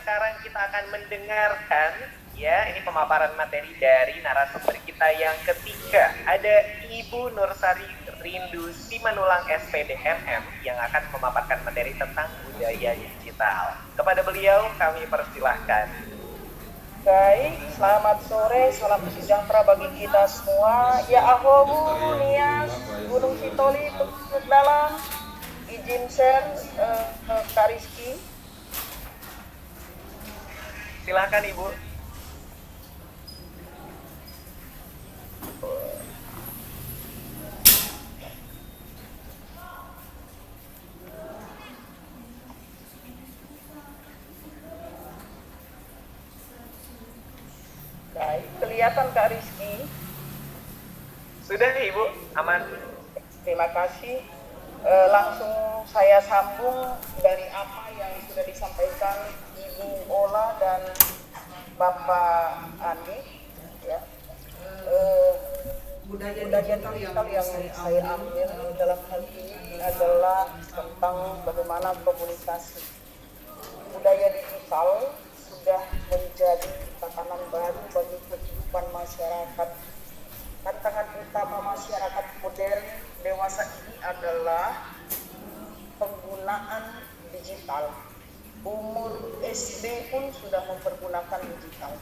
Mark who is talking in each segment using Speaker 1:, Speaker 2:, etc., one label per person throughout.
Speaker 1: sekarang kita akan mendengarkan ya, ini pemaparan materi dari narasumber kita yang ketiga. Ada Ibu Nursari Rindu Simanulang SPDMM yang akan memaparkan materi tentang budaya digital. Kepada beliau kami persilahkan.
Speaker 2: Baik, selamat sore, salam sejahtera bagi kita semua. Ya ahobu, Nias, Gunung Sitoli, Tukuk Dalam, izin share Kak Rizky.
Speaker 1: Silakan Ibu.
Speaker 2: Baik, kelihatan Kak Rizky.
Speaker 1: Sudah Ibu, aman.
Speaker 2: Terima kasih. Langsung saya sambung dari apa yang sudah disampaikan Ibu Ola dan Bapak Andi. Ya. Budaya digital yang saya ambil dalam hal ini adalah tentang bagaimana komunikasi. Budaya digital sudah menjadi tatanan baru bagi kehidupan masyarakat. Tantangan utama masyarakat modern dewasa ini adalah penggunaan digital. Umur SD pun sudah mempergunakan digital.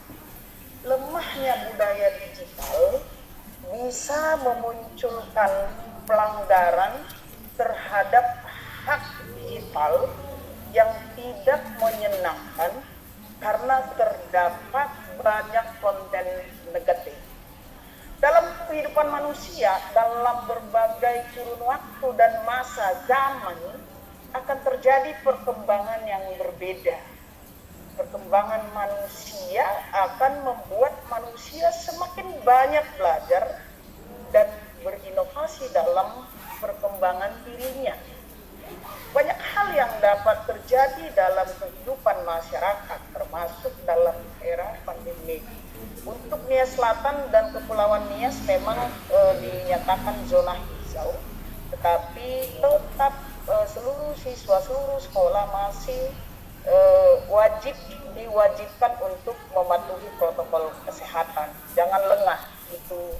Speaker 2: Lemahnya budaya digital bisa memunculkan pelanggaran terhadap hak digital yang tidak menyenangkan karena terdapat banyak konten negatif. Dalam kehidupan manusia, dalam berbagai kurun waktu dan masa zaman, akan terjadi perkembangan yang berbeda. Perkembangan manusia akan membuat manusia semakin banyak belajar dan berinovasi dalam perkembangan dirinya. Banyak hal yang dapat terjadi dalam kehidupan masyarakat, termasuk dalam era pandemi. Untuk Nias Selatan dan Kepulauan Nias memang dinyatakan zona hijau, tetapi tetap seluruh siswa, seluruh sekolah masih diwajibkan untuk mematuhi protokol kesehatan. Jangan lengah, itu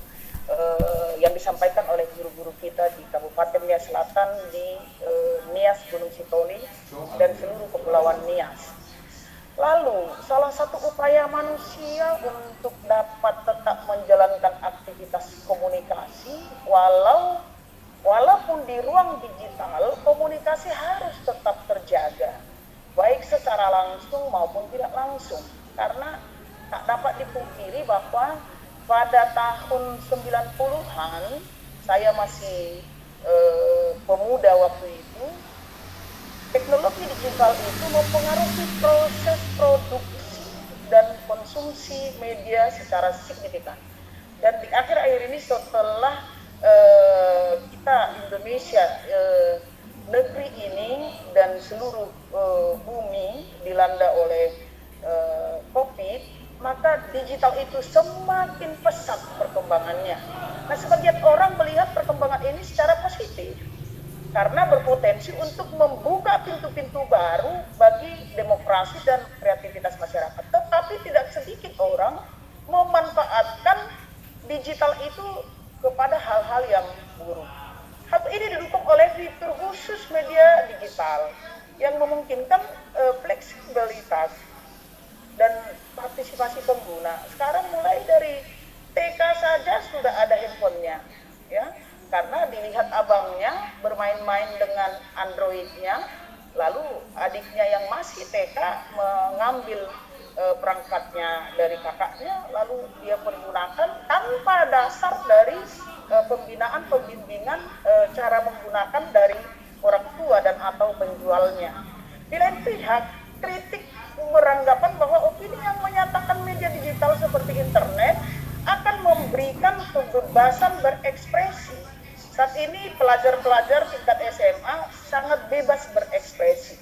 Speaker 2: yang disampaikan oleh guru-guru kita di Kabupaten Nias Selatan, di Nias Gunung Sitoli, dan seluruh Kepulauan Nias. Lalu, salah satu upaya manusia untuk dapat tetap menjalankan aktivitas komunikasi, walaupun di ruang digital, komunikasi harus tetap terjaga, baik secara langsung maupun tidak langsung. Karena tak dapat dipungkiri bahwa pada tahun 90-an, saya masih pemuda waktu itu, teknologi digital itu mempengaruhi proses produksi dan konsumsi media secara signifikan. Dan di akhir-akhir ini setelah kita Indonesia, negeri ini dan seluruh bumi dilanda oleh COVID, maka digital itu semakin pesat perkembangannya. Nah, sebagian orang melihat perkembangan ini secara positif, karena berpotensi untuk membuka pintu-pintu baru bagi demokrasi dan kreativitas masyarakat. Tetapi tidak sedikit orang memanfaatkan digital itu kepada hal-hal yang buruk. Hal ini didukung oleh fitur khusus media digital yang memungkinkan fleksibilitas dan partisipasi pengguna. Sekarang mulai dari TK saja sudah ada handphonenya, ya. Karena dilihat abangnya bermain-main dengan Androidnya, lalu adiknya yang masih TK mengambil perangkatnya dari kakaknya, lalu dia pergunakan tanpa dasar dari pembimbingan cara menggunakan dari orang tua dan atau penjualnya. Di lain pihak, kritik beranggapan bahwa opini yang menyatakan media digital seperti internet akan memberikan kebebasan berekspresi. Saat ini pelajar-pelajar tingkat SMA sangat bebas berekspresi.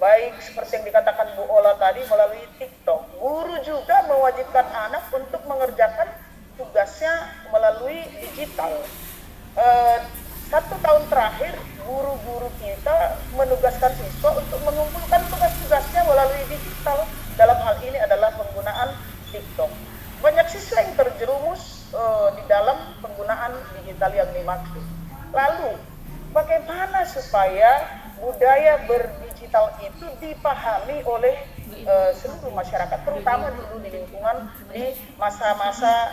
Speaker 2: Baik seperti yang dikatakan Bu Ola tadi melalui TikTok. Guru juga mewajibkan anak untuk mengerjakan tugasnya melalui digital. 1 tahun terakhir guru-guru kita menugaskan siswa untuk mengumpulkan tugas-tugasnya melalui digital. maksud. Lalu bagaimana supaya budaya berdigital itu dipahami oleh seluruh masyarakat, terutama dulu di lingkungan di masa-masa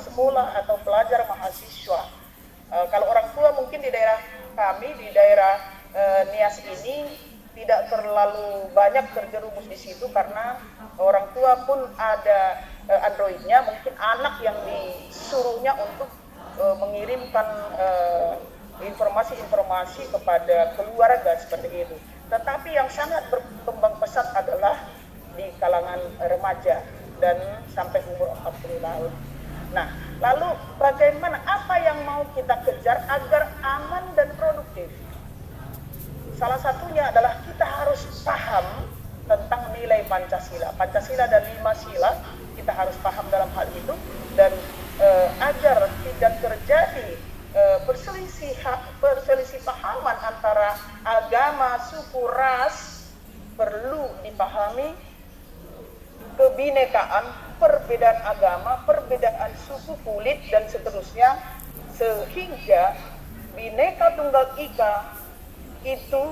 Speaker 2: sekolah atau pelajar mahasiswa. Kalau orang tua mungkin di daerah kami, di daerah Nias ini tidak terlalu banyak terjerumus di situ karena orang tua pun ada Androidnya, mungkin anak yang disuruhnya untuk mengirimkan informasi-informasi kepada keluarga seperti itu. Tetapi yang sangat berkembang pesat adalah di kalangan remaja dan sampai umur 40 tahun. Nah, lalu bagaimana, apa yang mau kita kejar agar aman dan produktif? Salah satunya adalah kita harus paham tentang nilai Pancasila. Pancasila dan 5 sila kita harus paham dalam hal itu, dan agar tidak terjadi perselisih pahaman antara agama, suku, ras, perlu dipahami kebinekaan, perbedaan agama, perbedaan suku, kulit, dan seterusnya, sehingga Bhinneka Tunggal Ika itu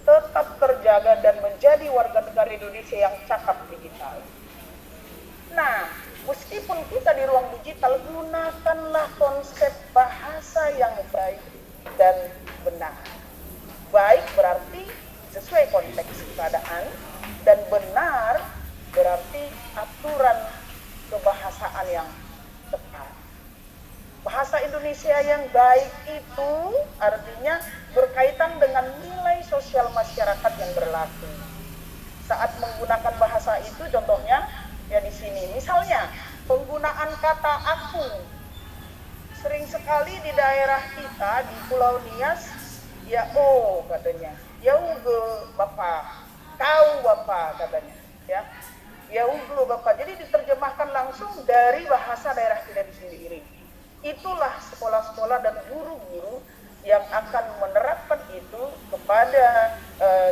Speaker 2: tetap terjaga dan menjadi warga negara Indonesia yang cakap digital. Nah, meskipun kita di ruang digital, gunakanlah konsep bahasa yang baik dan benar. Baik berarti sesuai konteks keadaan, dan benar berarti aturan kebahasaan yang tepat. Bahasa Indonesia yang baik itu artinya berkaitan dengan nilai sosial masyarakat yang berlaku. Saat menggunakan bahasa itu, contohnya ya di sini, misalnya penggunaan kata aku. Sering sekali di daerah kita di Pulau Nias, ya oh katanya, ya uge bapak, kau bapak katanya, ya uge bapak. Jadi diterjemahkan langsung dari bahasa daerah kita sendiri. Itulah sekolah-sekolah dan guru-guru yang akan menerapkan itu kepada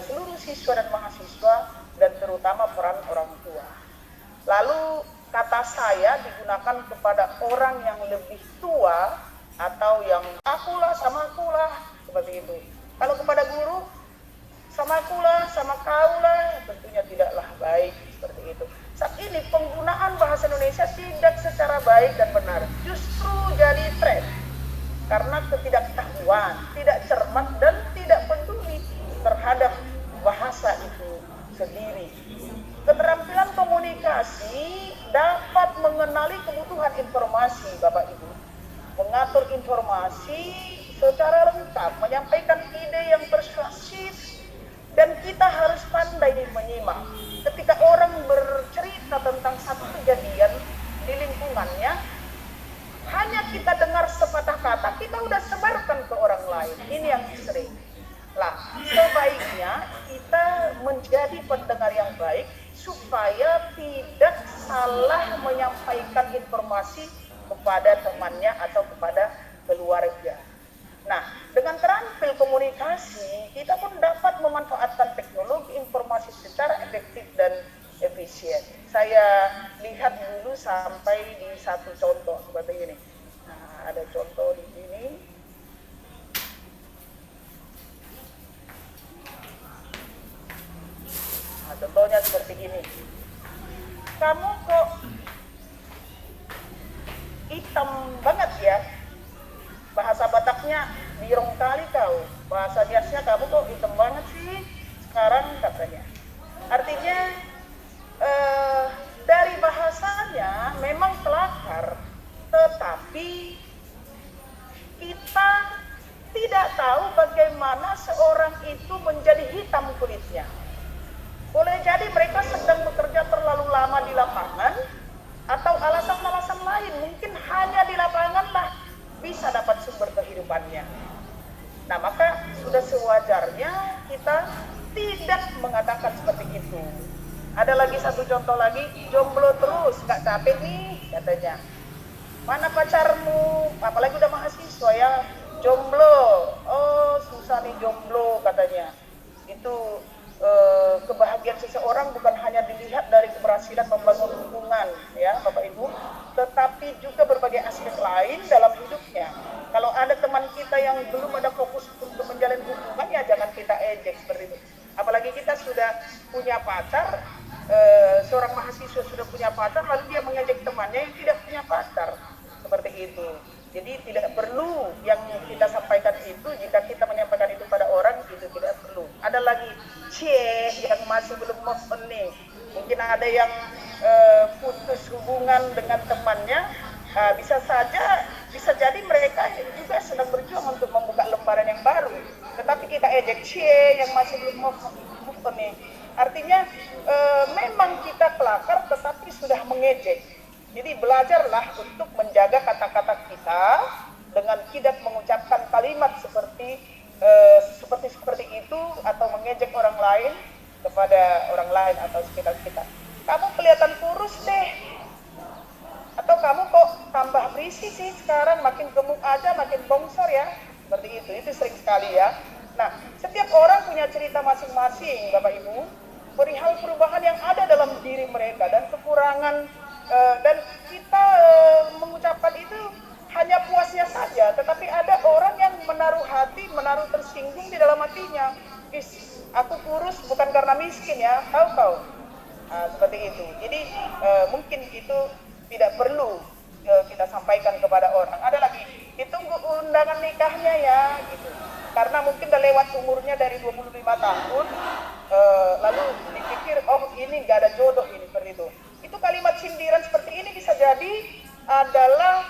Speaker 2: seluruh siswa dan mahasiswa, dan terutama peran orang tua. Lalu kata saya digunakan kepada orang yang lebih tua atau yang akulah sama akulah, seperti itu. Kalau kepada guru, sama akulah, sama kaulah, tentunya tidaklah baik seperti itu. Saat ini penggunaan bahasa Indonesia tidak secara baik dan benar, justru jadi tren karena ketidaktahuan, tidak cermat, dan tidak peduli terhadap bahasa itu sendiri. Keterampilan komunikasi dapat mengenali kebutuhan informasi, Bapak Ibu, mengatur informasi secara lengkap, menyampaikan ide yang persuasif, dan kita harus pandai menyimak. Ketika orang bercerita tentang satu kejadian di lingkungannya, hanya kita dengar sepatah kata, kita udah sebarkan ke orang lain. Ini yang sering. Lah, sebaiknya kita menjadi pendengar yang baik supaya tidak salah menyampaikan informasi kepada temannya atau kepada keluarga. Nah, dengan terampil komunikasi, kita pun dapat memanfaatkan teknologi informasi secara efektif dan efisien. Saya lihat dulu sampai di satu contoh seperti ini. Nah, ada contoh di sini. Nah, contohnya seperti ini. Kamu kok hitam banget ya? Bahasa Bataknya birong kali kau. Bahasa Niasnya kamu kok hitam banget sih sekarang katanya. Artinya dari bahasanya memang kelakar, tetapi kita tidak tahu bagaimana seorang itu menjadi hitam kulitnya. Boleh jadi mereka sedang bekerja terlalu lama di lapangan, atau alasan-alasan lain, mungkin hanya di lapangan lah bisa dapat sumber kehidupannya. Nah, maka sudah sewajarnya kita tidak mengatakan seperti itu. Ada lagi satu contoh lagi, jomblo terus, gak capek nih katanya. Mana pacarmu? Apalagi udah mahasiswa ya, jomblo. Oh, susah nih jomblo katanya. Itu kebahagiaan seseorang bukan hanya dilihat dari keberhasilan membangun hubungan ya Bapak Ibu, tetapi juga berbagai aspek lain dalam hidupnya. Kalau ada teman kita seorang mahasiswa sudah punya pacar lalu dia mengejek temannya yang tidak punya pacar, seperti itu. Jadi tidak perlu yang kita sampaikan itu, jika kita menyampaikan itu pada orang itu tidak perlu. Ada lagi yang masih belum move on nih, mungkin ada yang putus hubungan dengan temannya, bisa jadi mereka juga sedang berjuang untuk membuka lembaran yang baru, tetapi kita ejek yang masih belum move on nih. Artinya memang kita kelakar tetapi sudah mengejek. Jadi belajarlah untuk menjaga kata-kata kita dengan tidak mengucapkan kalimat seperti itu atau mengejek orang lain kepada orang lain atau sekitar kita. Kamu kelihatan kurus deh, atau kamu kok tambah berisi sih sekarang, makin gemuk aja, makin bongsor ya, seperti itu sering sekali ya. Nah, setiap orang punya cerita masing-masing, Bapak Ibu, perihal perubahan yang ada dalam diri mereka dan kekurangan, dan kita mengucapkan itu hanya puasnya saja, tetapi ada orang yang menaruh menaruh tersinggung di dalam hatinya. Aku kurus bukan karena miskin ya, tahu kau? Seperti itu. Jadi mungkin itu tidak perlu kita sampaikan kepada orang. Ada lagi, ditunggu undangan nikahnya ya, gitu. Karena mungkin udah lewat umurnya dari 25 tahun, lalu dipikir, oh ini nggak ada jodoh ini, seperti itu. Itu kalimat sindiran seperti ini bisa jadi adalah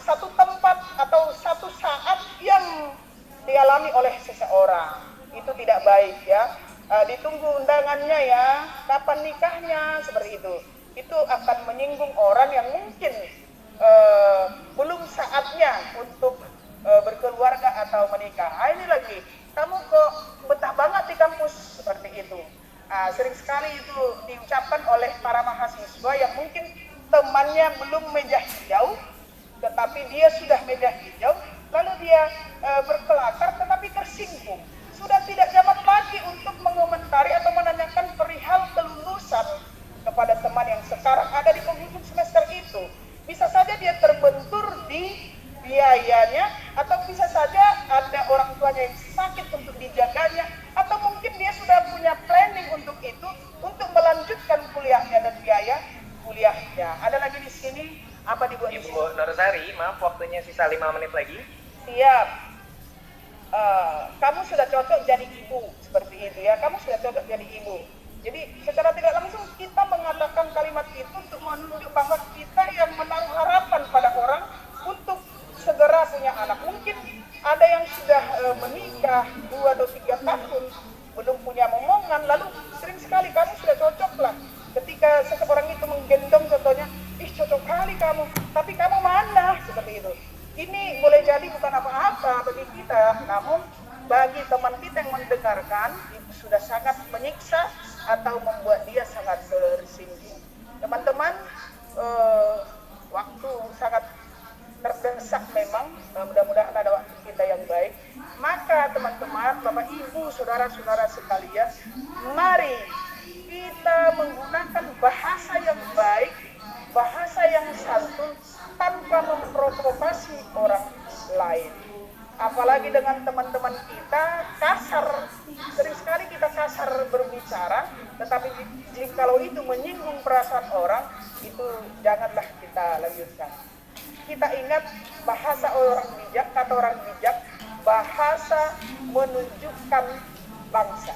Speaker 2: satu tempat atau satu saat yang dialami oleh seseorang. Itu tidak baik ya. Ditunggu undangannya ya, kapan nikahnya, seperti itu. Itu akan menyinggung orang yang mungkin belum saatnya untuk berkeluarga atau menikah. Ini lagi, kamu kok betah banget di kampus, seperti itu. Sering sekali itu diucapkan oleh para mahasiswa yang mungkin temannya belum meja hijau, tetapi dia sudah meja hijau, lalu dia berkelakar tetapi tersinggung. Sudah tidak zaman lagi untuk mengomentari atau menanyakan perihal kelulusan kepada teman yang sekarang ada di penghujung semester itu. Bisa saja dia terbentur di biayanya, atau bisa saja ada orang tuanya yang sakit untuk dijaganya, atau mungkin dia sudah punya planning untuk itu, untuk melanjutkan kuliahnya dan biaya kuliahnya. Ada lagi di sini, apa dibuat
Speaker 1: Ibu Nursari, maaf waktunya sisa 5 menit lagi.
Speaker 2: Siap. Kamu sudah cocok jadi ibu, seperti itu ya. Kamu sudah cocok jadi ibu. Jadi secara tidak langsung kita mengatakan kalimat itu untuk menunjuk bahwa kita yang menaruh harapan pada orang untuk segera punya anak. Mungkin ada yang sudah menikah 2 atau 3 tahun belum punya momongan, lalu sering sekali kamu sudah cocok lah. Ketika seseorang itu menggendong contohnya, cocok kali kamu, tapi kamu mana, seperti itu. Ini boleh jadi bukan apa-apa bagi kita, namun bagi teman kita yang mendengarkan itu sudah sangat menyiksa atau membuat dia sangat tersinggung. Teman-teman, waktu sangat terdesak memang, mudah-mudahan ada waktu kita yang baik. Maka teman-teman, Bapak Ibu, saudara-saudara sekalian, mari kita menggunakan bahasa yang baik, bahasa yang santun, tanpa memprovokasi orang lain. Apalagi dengan teman-teman kita kasar, sering sekali kita kasar berbicara, tetapi jikalau itu menyinggung perasaan orang, itu janganlah kita lanjutkan. Kita ingat bahasa orang bijak, kata orang bijak, bahasa menunjukkan bangsa,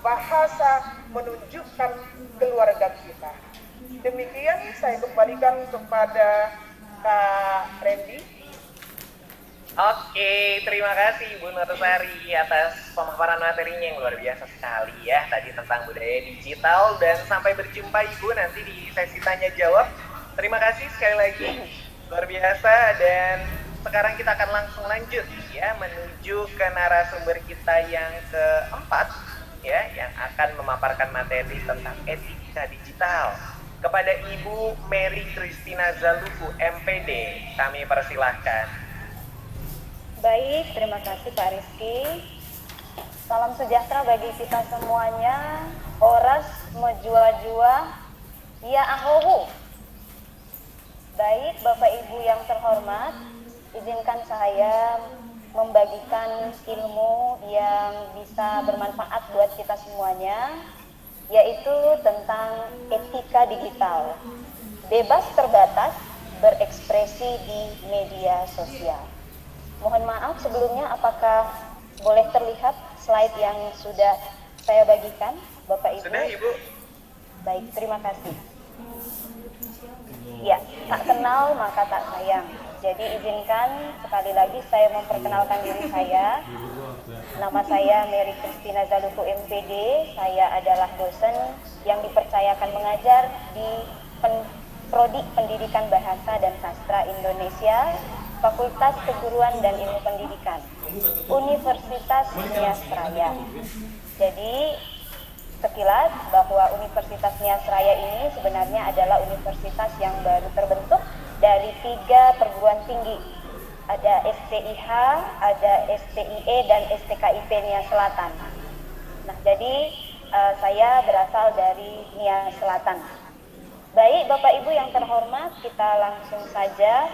Speaker 2: bahasa menunjukkan keluarga kita. Demikian saya kembalikan kepada Kak Randy.
Speaker 1: Oke, terima kasih Ibu Nursari atas pemaparan materinya yang luar biasa sekali ya tadi tentang budaya digital, dan sampai berjumpa Ibu nanti di sesi tanya jawab. Terima kasih sekali lagi, luar biasa. Dan sekarang kita akan langsung lanjut ya menuju ke narasumber kita yang keempat ya, yang akan memaparkan materi tentang etika digital. Kepada Ibu Mary Christina Zaluku, MPD, kami persilahkan.
Speaker 3: Baik, terima kasih Pak Rizky. Salam sejahtera bagi kita semuanya. Horas mejua-jua, ya ahohu. Baik, Bapak Ibu yang terhormat, izinkan saya membagikan ilmu yang bisa bermanfaat buat kita semuanya, yaitu tentang etika digital. Bebas terbatas berekspresi di media sosial. Mohon maaf sebelumnya, apakah boleh terlihat slide yang sudah saya bagikan, Bapak Ibu?
Speaker 1: Sudah, Ibu.
Speaker 3: Baik, terima kasih. Ya, tak kenal maka tak sayang. Jadi izinkan sekali lagi saya memperkenalkan diri saya. Nama saya Mary Christina Zaluku MPD. Saya adalah dosen yang dipercayakan mengajar di Prodi Pendidikan Bahasa dan Sastra Indonesia, Fakultas Keguruan dan Ilmu Pendidikan, Universitas Nias Raya. Jadi sekilas bahwa Universitas Nias Raya ini sebenarnya adalah universitas yang baru terbentuk dari 3 perguruan tinggi. Ada STIH, ada STIE, dan STKIP Nias Selatan. Nah, jadi saya berasal dari Nias Selatan. Baik, Bapak Ibu yang terhormat, kita langsung saja.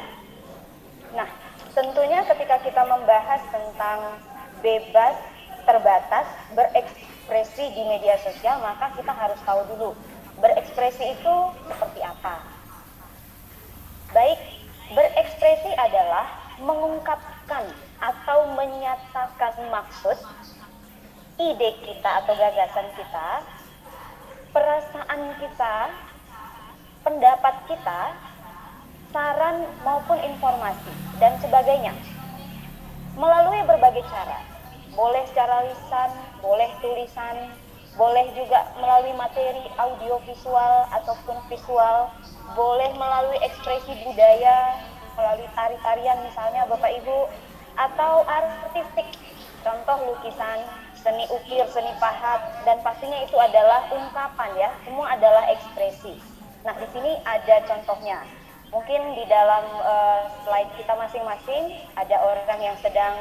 Speaker 3: Nah, tentunya ketika kita membahas tentang bebas terbatas berekspresi di media sosial, maka kita harus tahu dulu berekspresi itu seperti apa. Baik, berekspresi adalah mengungkapkan atau menyatakan maksud, ide kita atau gagasan kita, perasaan kita, pendapat kita, saran maupun informasi, dan sebagainya. Melalui berbagai cara, boleh secara lisan, boleh tulisan, boleh juga melalui materi audiovisual ataupun visual, boleh melalui ekspresi budaya, melalui tari-tarian misalnya Bapak Ibu, atau artistik, contoh lukisan, seni ukir, seni pahat, dan pastinya itu adalah ungkapan ya, semua adalah ekspresi. Nah, di sini ada contohnya. Mungkin di dalam slide kita masing-masing ada orang yang sedang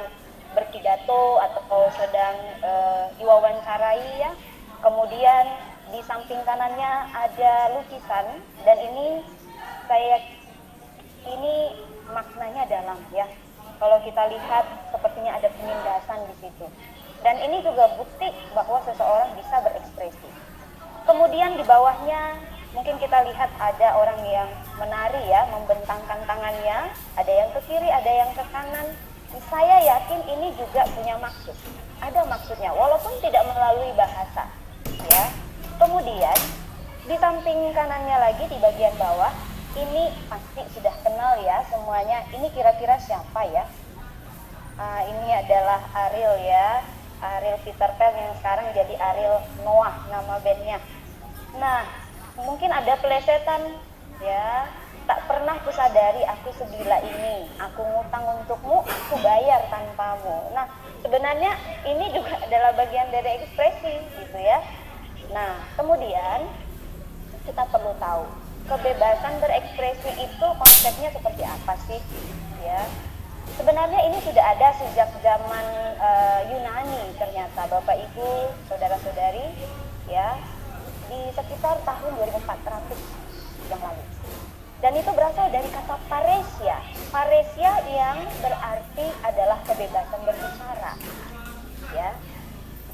Speaker 3: berpidato atau sedang diwawancarai ya. Kemudian di samping kanannya ada lukisan, dan ini maknanya dalam ya. Kalau kita lihat sepertinya ada penindasan di situ. Dan ini juga bukti bahwa seseorang bisa berekspresi. Kemudian di bawahnya mungkin kita lihat ada orang yang menari ya, membentangkan tangannya, ada yang ke kiri, ada yang ke kanan. Saya yakin ini juga punya maksud. Ada maksudnya walaupun tidak melalui bahasa ya. Kemudian di samping kanannya lagi di bagian bawah, ini pasti sudah kenal ya semuanya. Ini kira-kira siapa ya? Ini adalah Ariel ya, Ariel Peter Pan yang sekarang jadi Ariel Noah nama bandnya. Nah, mungkin ada pelesetan ya. Tak pernah kusadari aku segila ini, aku ngutang untukmu, aku bayar tanpamu. Nah, sebenarnya ini juga adalah bagian dari ekspresi gitu ya. Nah, kemudian kita perlu tahu kebebasan berekspresi itu konsepnya seperti apa sih ya. Sebenarnya ini sudah ada sejak zaman Yunani ternyata Bapak Ibu, saudara-saudari ya, di sekitar tahun 2400 yang lalu. Dan itu berasal dari kata paresia. Paresia yang berarti adalah kebebasan berbicara. Ya.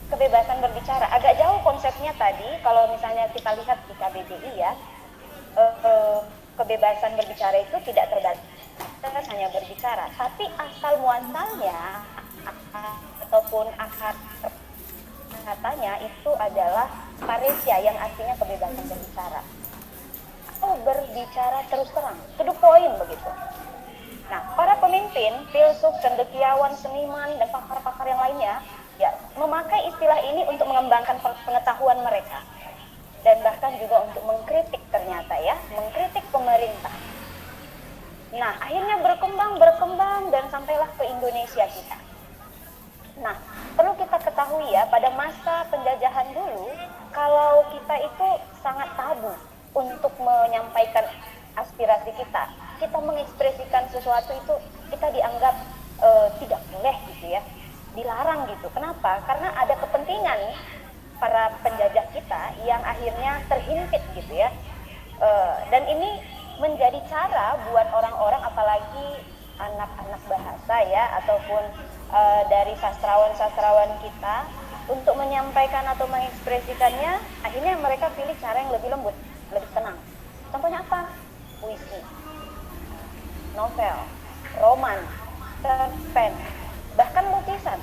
Speaker 3: Kebebasan berbicara. Agak jauh konsepnya tadi kalau misalnya kita lihat di KBBI ya. Kebebasan berbicara itu tidak terbatas hanya berbicara, tapi asal muasalnya ataupun akar katanya itu adalah paresia yang artinya kebebasan berbicara. Berbicara terus terang, to the point begitu. Nah, para pemimpin, filsuf, cendekiawan, seniman, dan pakar-pakar yang lainnya ya memakai istilah ini untuk mengembangkan pengetahuan mereka dan bahkan juga untuk mengkritik ternyata ya, mengkritik pemerintah. Nah, akhirnya berkembang dan sampailah ke Indonesia kita. Nah, perlu kita ketahui ya, pada masa penjajahan dulu, kalau kita itu sangat tabu untuk menyampaikan aspirasi kita. Kita mengekspresikan sesuatu itu kita dianggap tidak boleh gitu ya, dilarang gitu. Kenapa? Karena ada kepentingan para penjajah kita yang akhirnya terhimpit gitu ya. Dan ini menjadi cara buat orang-orang, apalagi anak-anak bahasa ya, ataupun dari sastrawan-sastrawan kita untuk menyampaikan atau mengekspresikannya, akhirnya mereka pilih cara yang lebih lembut, lebih tenang. Contohnya apa? Puisi, novel, roman, cerpen, bahkan lukisan,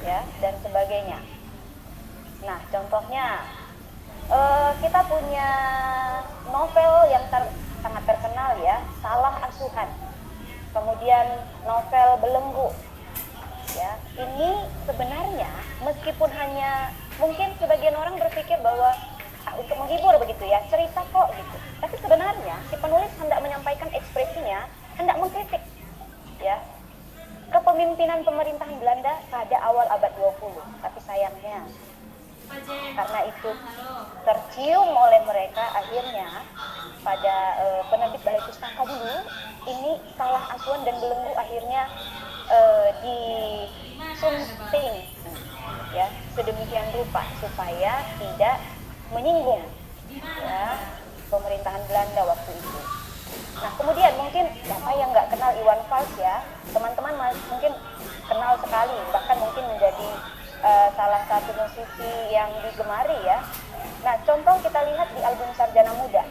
Speaker 3: ya, dan sebagainya. Nah, contohnya kita punya novel yang sangat terkenal ya, Salah Asuhan. Kemudian novel Belenggu. Ya, ini sebenarnya meskipun hanya mungkin sebagian orang berpikir bahwa untuk menghibur begitu ya, cerita kok gitu. Tapi sebenarnya si penulis hendak menyampaikan ekspresinya, hendak mengkritik ya kepemimpinan pemerintahan Belanda pada awal abad 20. Tapi sayangnya karena itu tercium oleh mereka, akhirnya pada penerbit Balai Pustaka dulu ini Salah Asuhan dan Belenggu akhirnya disunting ya sedemikian rupa supaya tidak menyinggung ya pemerintahan Belanda waktu itu. Nah, kemudian mungkin siapa yang nggak kenal Iwan Fals ya, teman-teman mungkin kenal sekali, bahkan mungkin menjadi salah satu musisi yang digemari ya. Nah, contoh kita lihat di album Sarjana Muda.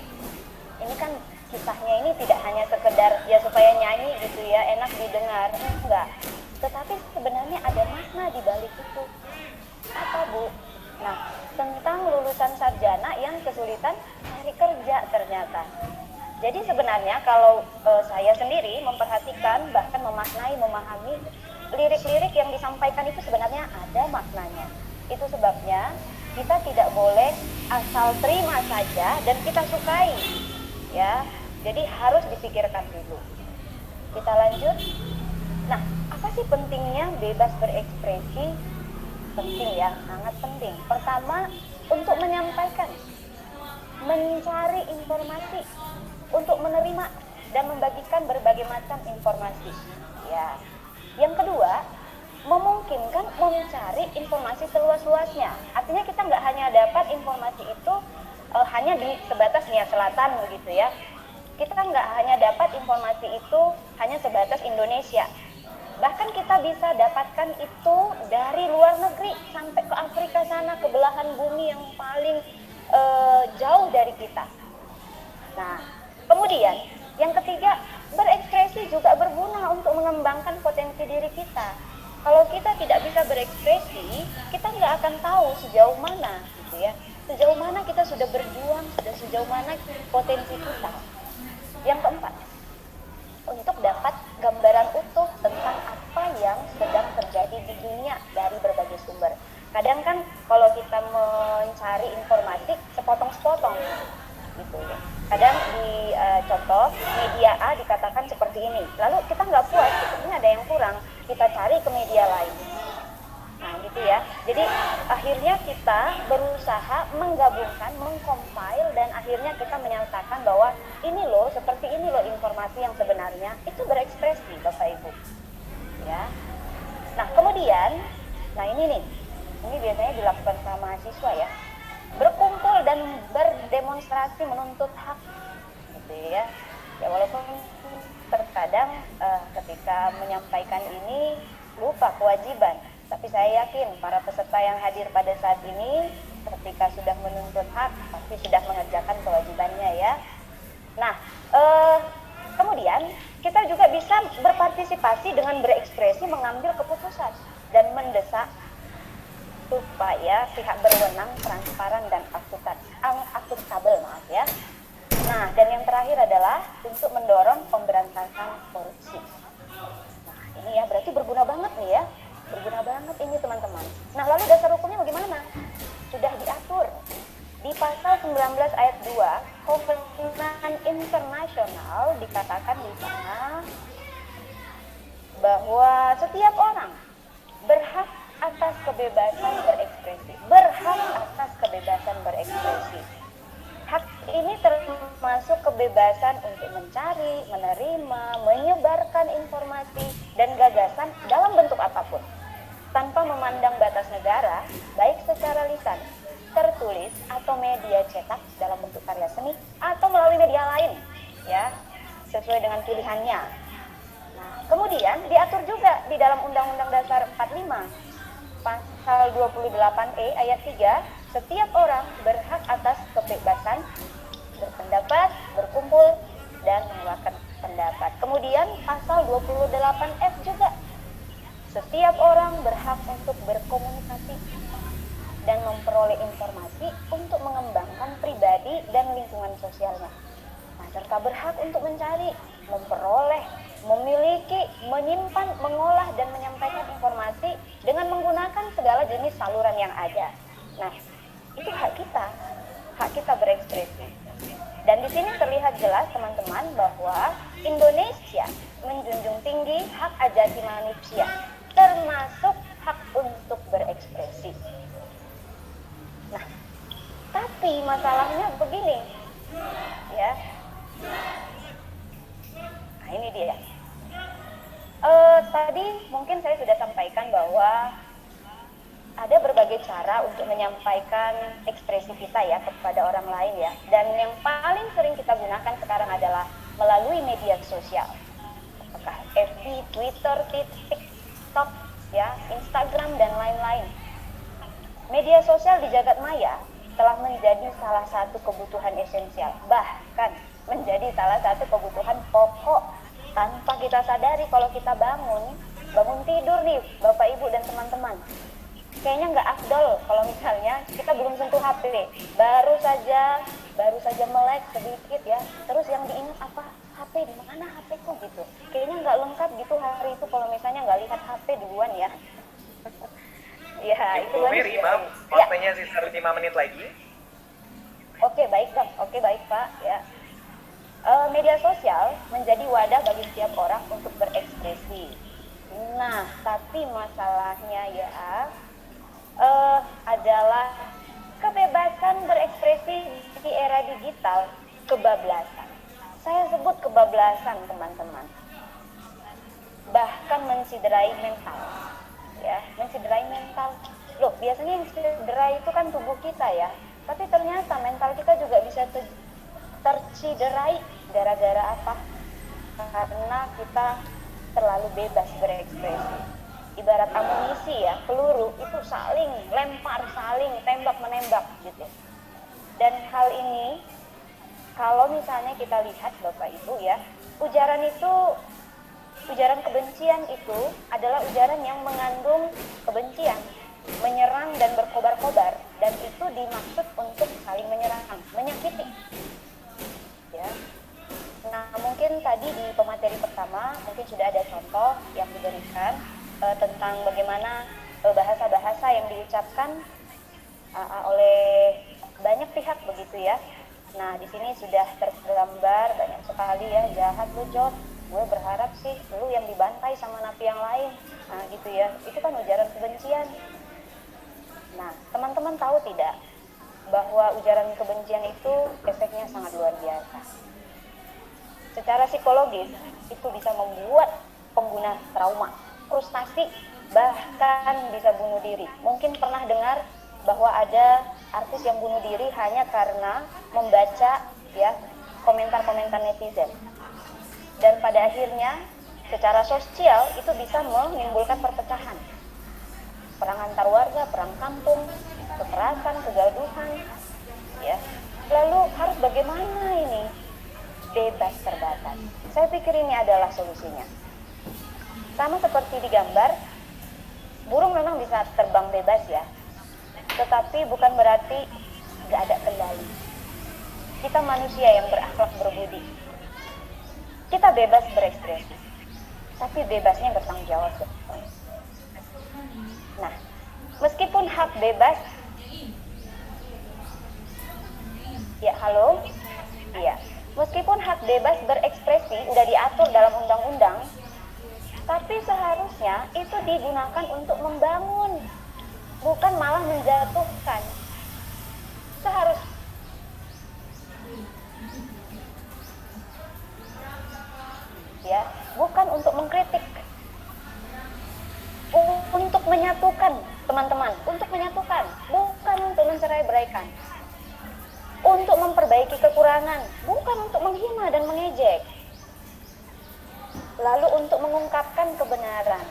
Speaker 3: Ini kan kisahnya ini tidak hanya sekedar ya supaya nyanyi gitu ya, enak didengar, enggak. Tetapi sebenarnya ada makna di balik itu. Apa, Bu? Nah, tentang lulusan sarjana yang kesulitan cari kerja ternyata. Jadi sebenarnya kalau saya sendiri memperhatikan, bahkan memaknai, memahami lirik-lirik yang disampaikan itu sebenarnya ada maknanya. Itu sebabnya kita tidak boleh asal terima saja dan kita sukai. Ya, jadi harus dipikirkan dulu. Kita lanjut. Nah, apa sih pentingnya bebas berekspresi? Penting ya, sangat penting. Pertama, untuk menyampaikan, mencari informasi, untuk menerima dan membagikan berbagai macam informasi. Ya. Yang kedua, memungkinkan mencari informasi seluas-luasnya. Artinya kita nggak hanya dapat informasi itu hanya di sebatas Nia Selatan begitu ya. Kita nggak hanya dapat informasi itu hanya sebatas Indonesia. Bahkan kita bisa dapatkan itu dari luar negeri sampai ke Afrika sana, ke belahan bumi yang paling jauh dari kita. Nah, kemudian yang ketiga, berekspresi juga berguna untuk mengembangkan potensi diri kita. Kalau kita tidak bisa berekspresi, kita nggak akan tahu sejauh mana, gitu ya. Sejauh mana kita sudah berjuang, sudah sejauh mana potensi kita. Yang keempat, untuk dapat gambaran utuh tentang apa yang sedang terjadi di dunia dari berbagai sumber. Kadang kan kalau kita mencari informasi sepotong-sepotong, gitu ya. Kadang di contoh media A dikatakan seperti ini, lalu kita nggak puas, gitu, ini ada yang kurang, kita cari ke media lain. Nah gitu ya, jadi akhirnya kita berusaha menggabungkan, mengcompile, dan akhirnya kita menyatakan bahwa ini loh, seperti ini loh informasi yang sebenarnya, itu berekspresi Bapak Ibu ya. Nah kemudian, nah ini biasanya dilakukan sama mahasiswa ya, berkumpul dan berdemonstrasi menuntut hak gitu ya. Ya walaupun terkadang ketika menyampaikan ini lupa kewajiban, tapi saya yakin para peserta yang hadir pada saat ini ketika sudah menuntut hak pasti sudah mengerjakan kewajibannya ya. Nah kemudian kita juga bisa berpartisipasi dengan berekspresi, mengambil keputusan dan mendesak supaya pihak berwenang transparan dan akuntabel, maaf ya. Nah, dan yang terakhir adalah untuk mendorong pemberantasan korupsi. Nah, ini ya berarti berguna banget nih ya. Berguna banget ini teman-teman. Nah, lalu dasar hukumnya bagaimana? Sudah diatur di pasal 19 ayat 2 Kovenant Internasional, dikatakan di sana bahwa setiap orang berhak atas kebebasan berekspresi. Berhak atas kebebasan berekspresi. Hak ini termasuk kebebasan untuk mencari, menerima, menyebarkan informasi dan gagasan dalam bentuk apapun, tanpa memandang batas negara, baik secara lisan, tertulis, atau media cetak dalam bentuk karya seni, atau melalui media lain, ya, sesuai dengan pilihannya. Nah, Kemudian diatur juga di dalam Undang-Undang Dasar 45 pasal 28E ayat 3, setiap orang berhak atas kebebasan berpendapat, berkumpul, dan mengeluarkan pendapat. Kemudian pasal 28F juga, setiap orang berhak untuk berkomunikasi dan memperoleh informasi untuk mengembangkan pribadi dan lingkungan sosialnya. Nah, serta berhak untuk mencari, memperoleh, memiliki, menyimpan, mengolah, dan menyampaikan informasi dengan menggunakan segala jenis saluran yang ada. Nah, itu hak kita berekspresi. Dan di sini terlihat jelas teman-teman bahwa Indonesia menjunjung tinggi hak asasi manusia, termasuk hak untuk berekspresi. Nah, tapi masalahnya begini, ya. Nah, ini dia. Tadi mungkin saya sudah sampaikan bahwa ada berbagai cara untuk menyampaikan ekspresi kita ya kepada orang lain ya. Dan yang paling sering kita gunakan sekarang adalah melalui media sosial. Apakah FB, Twitter, TikTok, ya, Instagram, dan lain-lain. Media sosial di jagat maya telah menjadi salah satu kebutuhan esensial, bahkan menjadi salah satu kebutuhan pokok tanpa kita sadari. Kalau kita bangun tidur nih Bapak Ibu dan teman-teman, kayaknya nggak afdol kalau misalnya kita belum sentuh HP, baru saja melek sedikit ya, terus yang diingat apa? HP di mana HP-ku gitu. Kayaknya nggak lengkap gitu hari itu kalau misalnya nggak lihat HP duluan ya. Ya, itu
Speaker 1: Bu Mary, maaf, waktunya sisa 5 menit lagi.
Speaker 3: Oke, baik Bang. Oke, baik Pak ya. Media sosial menjadi wadah bagi setiap orang untuk berekspresi. Nah, tapi masalahnya ya adalah kebebasan berekspresi di era digital kebablasan. Saya sebut kebablasan, teman-teman. Bahkan mensiderai mental. Ya, mensiderai mental. Loh, biasanya yang cedera itu kan tubuh kita ya. Tapi ternyata mental kita juga bisa terciderai gara-gara apa? Karena kita terlalu bebas berekspresi. Ibarat amunisi ya, peluru itu saling lempar, saling tembak-menembak gitu. Dan hal ini kalau misalnya kita lihat Bapak Ibu ya, ujaran kebencian itu adalah ujaran yang mengandung kebencian, menyerang dan berkobar-kobar, dan itu dimaksud untuk saling menyerang, menyakiti. Ya. Nah, mungkin tadi di pemateri pertama mungkin sudah ada contoh yang diberikan tentang bagaimana bahasa-bahasa yang diucapkan oleh banyak pihak begitu ya. Nah, di sini sudah tergambar banyak sekali ya, jahat lu Jod, gue berharap sih lu yang dibantai sama napi yang lain. Nah, gitu ya. Itu kan ujaran kebencian. Nah, teman-teman tahu tidak bahwa ujaran kebencian itu efeknya sangat luar biasa. Secara psikologis itu bisa membuat pengguna trauma, frustasi, bahkan bisa bunuh diri. Mungkin pernah dengar bahwa ada artis yang bunuh diri hanya karena membaca ya komentar-komentar netizen. Dan pada akhirnya secara sosial itu bisa menimbulkan perpecahan. Perang antar warga, perang kampung, kekerasan, kegaduhan. Ya. Lalu harus bagaimana ini? Bebas terbatas. Saya pikir ini adalah solusinya. Sama seperti di gambar, burung memang bisa terbang bebas ya. Tetapi bukan berarti nggak ada kendali. Kita manusia yang berakhlak berbudi. Kita bebas berekspresi, tapi bebasnya bertanggung jawab. Nah, meskipun hak bebas, ya halo, iya, meskipun hak bebas berekspresi udah diatur dalam undang-undang, tapi seharusnya itu digunakan untuk membangun, bukan malah menjatuhkan. Seharusnya ya, bukan untuk mengkritik, untuk menyatukan teman-teman, untuk menyatukan, bukan untuk mencerai-beraikan, untuk memperbaiki kekurangan, bukan untuk menghina dan mengejek. lalu untuk mengungkapkan kebenaran,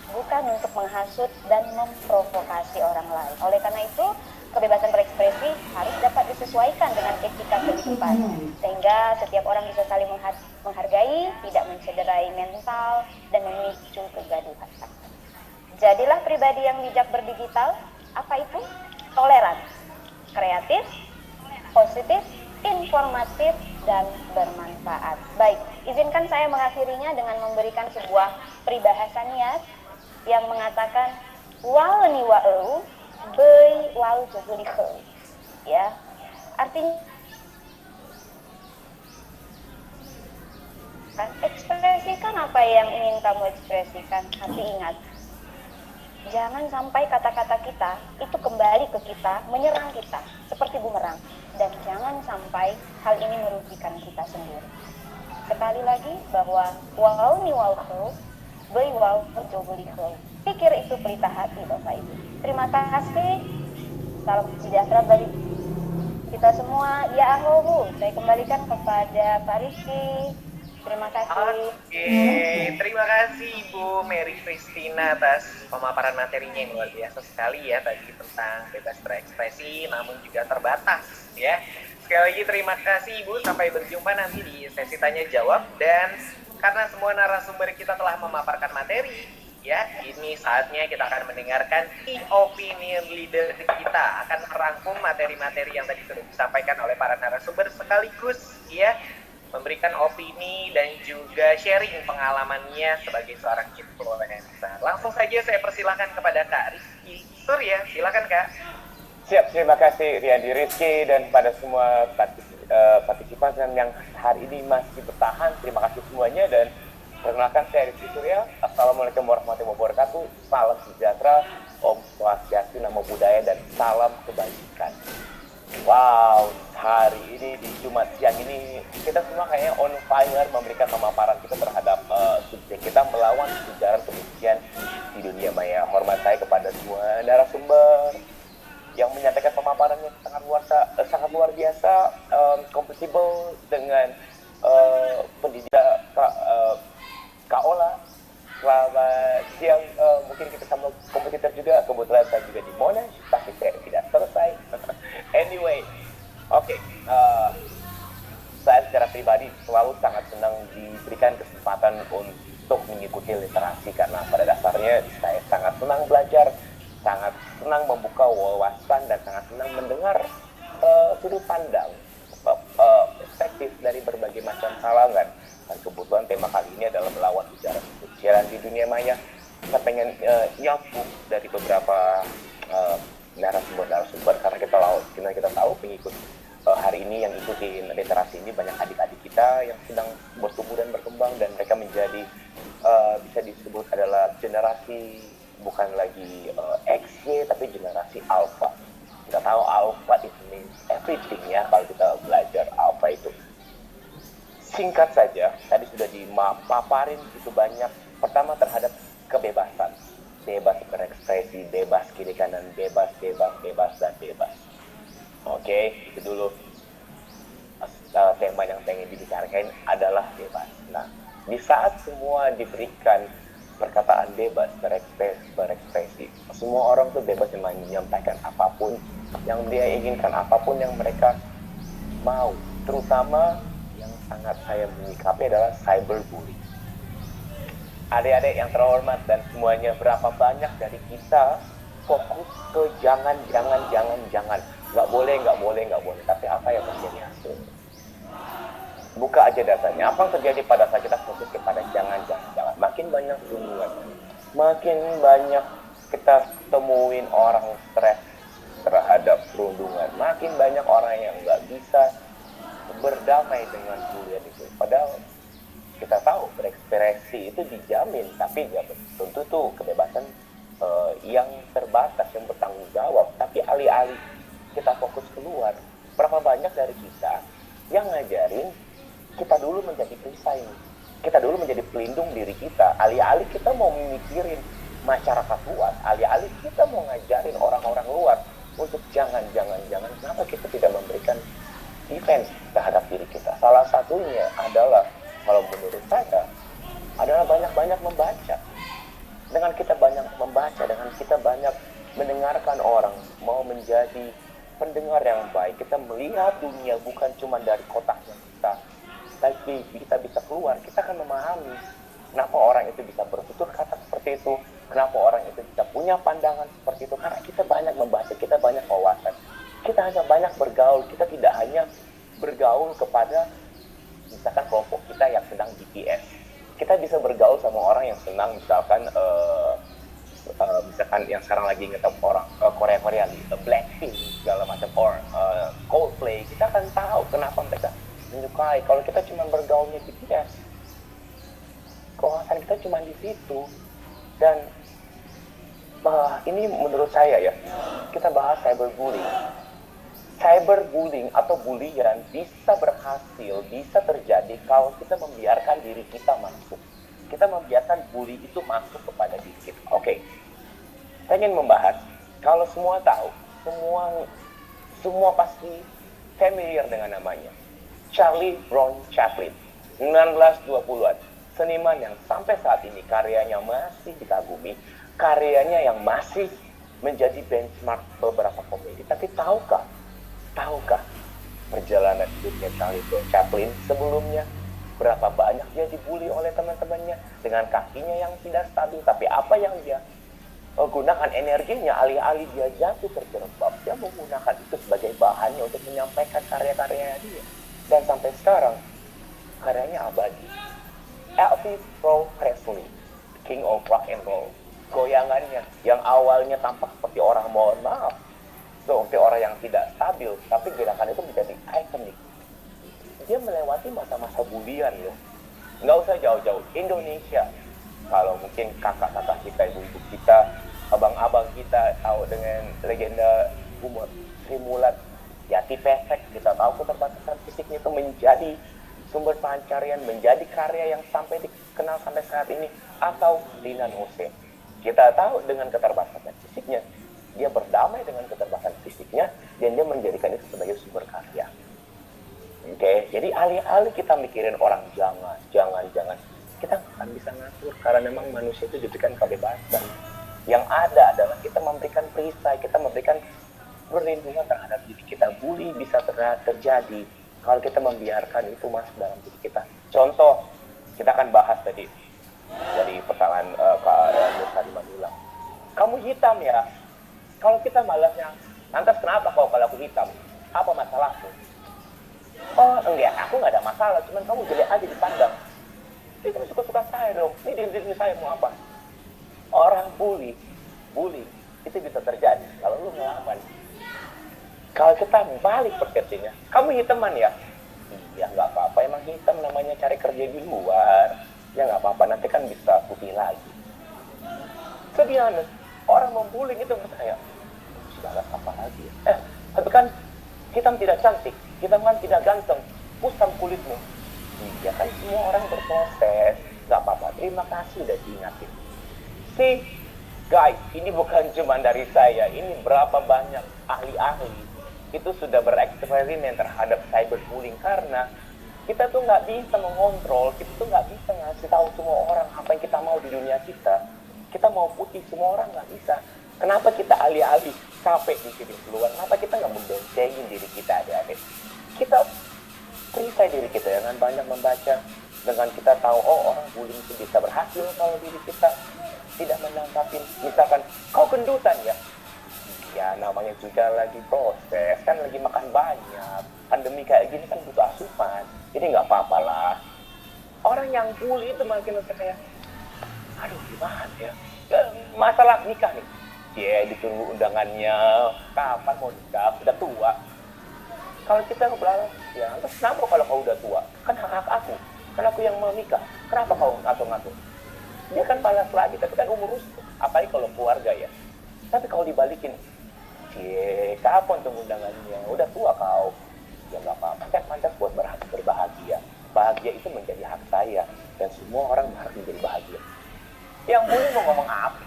Speaker 3: bukan untuk menghasut dan memprovokasi orang lain. Oleh karena itu, kebebasan berekspresi harus dapat disesuaikan dengan etika kehidupan, sehingga setiap orang bisa saling menghargai, tidak mencederai mental, dan memicu kegaduhan. Jadilah pribadi yang bijak berdigital. Apa itu? Toleran, kreatif, positif, informatif, dan bermanfaat. Baik, izinkan saya mengakhirinya dengan memberikan sebuah peribahasa niat yang mengatakan wal ni wa'u bei wal jogulike, ya, artinya ekspresikan apa yang ingin kamu ekspresikan, tapi ingat, jangan sampai kata-kata kita itu kembali ke kita, menyerang kita seperti bumerang, dan jangan sampai hal ini merugikan kita sendiri. Sekali lagi bahwa wal ni wa'u bei wal jogulike. Pikir itu pelita hati, Bapak Ibu. Terima kasih. Salam sejahtera bagi kita semua. Ya ahohu. Saya kembalikan kepada Pak Rizky. Terima kasih.
Speaker 1: Oke, terima kasih Ibu Mary Christina atas pemaparan materinya yang luar biasa sekali ya tadi tentang bebas berekspresi namun juga terbatas ya. Sekali lagi terima kasih Ibu, sampai berjumpa nanti di sesi tanya jawab, dan karena semua narasumber kita telah memaparkan materi ya, ini saatnya kita akan mendengarkan key opinion leader kita akan merangkum materi-materi yang tadi sudah disampaikan oleh para narasumber sekaligus ya memberikan opini dan juga sharing pengalamannya sebagai seorang influencer. Langsung saja saya persilahkan kepada Kak Rizky Surya, silakan Kak.
Speaker 4: Siap, terima kasih Riyadi Rizky dan pada semua partisipan yang hari ini masih bertahan. Terima kasih semuanya, dan perkenalkan saya Rizky Surya. Assalamualaikum warahmatullahi wabarakatuh. Salam sejahtera, Om Swastiastu, Namo Buddhaya, dan salam kebajikan. Wow, hari ini di Jumat siang ini kita semua kayaknya on fire memberikan pemaparan kita terhadap subjek kita melawan ujaran kebencian di dunia maya. Hormat saya kepada semua narasumber yang menyampaikan pemaparannya sangat luar biasa, kompatibel dengan pendidik Kak Ola. Selamat siang, mungkin kita sama kompetitor juga, kebetulan saya juga di Monash, tapi saya tidak selesai. Anyway, oke, saya secara pribadi selalu sangat senang diberikan kesempatan untuk mengikuti literasi, karena pada dasarnya saya sangat senang belajar, sangat senang membuka wawasan, dan sangat senang mendengar sudut pandang, perspektif dari berbagai macam kalangan. Dan kebetulan tema kali ini adalah melawan ujaran kebencian di dunia maya. Kita pengen nyambung dari beberapa narasumber, karena kita tahu pengikut hari ini yang ikutin literasi ini banyak adik-adik kita yang sedang bertumbuh dan berkembang, dan mereka menjadi bisa disebut adalah generasi bukan lagi XY tapi generasi alpha. Kita tahu alpha it means everything ya, kalau kita belajar alpha itu. Singkat saja, tadi sudah dipaparin begitu banyak. Pertama terhadap kebebasan, bebas berekspresi, bebas kiri kanan, bebas, dan bebas. Oke, itu dulu tema yang pengen dibicarakan adalah bebas. Nah, di saat semua diberikan perkataan bebas berekspresi, semua orang tuh bebas menyampaikan apapun yang dia inginkan, apapun yang mereka mau, terutama yang sangat saya menyikapi adalah cyberbullying. Adik-adik yang terhormat dan semuanya, berapa banyak dari kita fokus ke jangan, nggak boleh, tapi apa yang terjadi hasilnya? Buka aja datanya, apa yang terjadi pada saat kita fokus kepada jangan, makin banyak hubungan, makin banyak kita temuin orang stres terhadap perundungan, makin banyak orang yang nggak bisa berdamai dengan kuliah itu. Padahal kita tahu berekspresi itu dijamin, tapi ya tentu tuh kebebasan yang terbatas, yang bertanggung jawab. Tapi alih-alih kita fokus keluar, berapa banyak dari kita yang ngajarin kita dulu menjadi perisai, kita dulu menjadi pelindung diri kita, alih-alih kita mau memikirin masyarakat luas, alih-alih kita mau ngajarin orang-orang luar untuk jangan, kenapa kita tidak memberikan defense terhadap diri kita? Salah satunya adalah, kalau menurut saya, banyak membaca. Dengan kita banyak membaca, dengan kita banyak mendengarkan orang, mau menjadi pendengar yang baik, kita melihat dunia bukan cuma dari kotaknya kita, tapi kita bisa keluar, kita akan memahami kenapa orang itu bisa bertutur kata seperti itu, kenapa orang itu bisa punya pandangan seperti itu, karena kita banyak membaca, kita banyak wawasan, kita hanya banyak bergaul, kita tidak hanya bergaul kepada misalkan kelompok kita yang sedang BTS, kita bisa bergaul sama orang yang senang misalkan misalkan yang sekarang lagi ngetop orang Korea Blackpink segala macam, or Coldplay, kita akan tahu kenapa mereka menyukai. Kalau kita cuma bergaulnya BTS, kewawasan kita cuma di situ. Dan ini menurut saya ya, kita bahas cyberbullying atau bulian bisa berhasil, bisa terjadi kalau kita membiarkan diri kita masuk. Kita membiarkan bully itu masuk kepada diri kita. Oke. Saya ingin membahas, kalau semua tahu, semua pasti familiar dengan namanya. Charlie Brown Chaplin, 1920-an. Seniman yang sampai saat ini karyanya masih dikagumi, karyanya yang masih menjadi benchmark beberapa komedi. Tapi tahukah perjalanan hidupnya Charlie Brown Chaplin sebelumnya? Berapa banyak dia dibully oleh teman-temannya dengan kakinya yang tidak stabil. Tapi apa yang dia gunakan energinya, alih-alih dia jatuh terjerembab, dia menggunakan itu sebagai bahannya untuk menyampaikan karya-karyanya dia. Dan sampai sekarang, karyanya abadi. Elvis Presley, King of Rock and Roll. Goyangannya yang awalnya tampak seperti orang, mohon maaf, seperti orang yang tidak stabil, tapi gerakan itu menjadi ikonik. Dia melewati masa-masa bulian loh. Nggak usah jauh-jauh, Indonesia. Kalau mungkin kakak-kakak kita, ibu-ibu kita, abang-abang kita tahu dengan legenda humor Sri Mulat, Yati Pesek, kita tahu keterbatasan fisiknya itu menjadi sumber pencarian, menjadi karya yang sampai dikenal sampai saat ini. Atau Rina Nose, kita tahu dengan keterbatasan fisiknya, dia berdamai dengan keterbatasan fisiknya, dan dia menjadikan itu sebagai sumber karya. Oke, jadi alih-alih kita mikirin orang jangan, kita akan bisa ngatur karena memang manusia itu diberikan kebebasan. Yang ada adalah kita memberikan perisai, kita memberikan perlindungan terhadap diri kita. Bully bisa terjadi kalau kita membiarkan itu masuk dalam diri kita. Contoh, kita akan bahas tadi dari pertanyaan Nur Sari Manulang. Kamu hitam ya? Kalau kita malasnya, lantas kenapa kalau aku hitam? Apa masalahku? Oh enggak, aku nggak ada masalah, cuman kamu jelek aja dipandang. Itu suka-suka saya dong, ini diri saya mau apa? Orang bully itu bisa terjadi kalau lu ngelawan. Kalau kita balik persepsinya, kamu hitaman ya? Ya nggak apa-apa, emang hitam namanya cari kerja di luar. Ya nggak apa-apa, nanti kan bisa putih lagi. Sebenarnya orang membuli itu menurut saya, sudah apa lagi ya? Tapi kan hitam tidak cantik, hitam kan tidak ganteng, kusam kulitmu. Iya kan semua orang berproses, nggak apa-apa. Terima kasih udah diingatin. See, guys, ini bukan cuma dari saya, ini berapa banyak ahli-ahli itu sudah bereksperimen terhadap cyberbullying karena kita tuh nggak bisa mengontrol, kita tuh nggak bisa ngasih tahu semua orang apa yang kita mau di dunia kita. Kita mau putih, semua orang nggak bisa. Kenapa kita alih-alih capek dikirim keluar? Kenapa kita nggak membencengin diri kita adik-adik? Kita perisai diri kita dengan banyak membaca, dengan kita tahu orang bullying itu bisa berhasil kalau diri kita tidak menangkapin. Misalkan kau gendutan ya, ya namanya juga lagi proses, kan lagi makan banyak, pandemi kayak gini kan butuh asupan, jadi nggak apa-apa lah. Orang yang bully itu makin kayak, aduh gimana ya, masalah nikah nih, ditunggu undangannya, kapan mau nikah, udah tua. Kalau kita ngebelalang, ya terus kenapa kalau kau udah tua? Kan hak aku, kan aku yang mau nikah, kenapa kau ngatur-ngatur? Dia kan balas lagi, tapi kan umur apalagi kalau keluarga ya. Tapi kalau dibalikin, kapan tuh undangannya? Udah tua kau. Ya nggak apa-apa, kan pantas buat berbahagia. Bahagia itu menjadi hak saya, dan semua orang harus menjadi bahagia. Yang bully mau ngomong apa?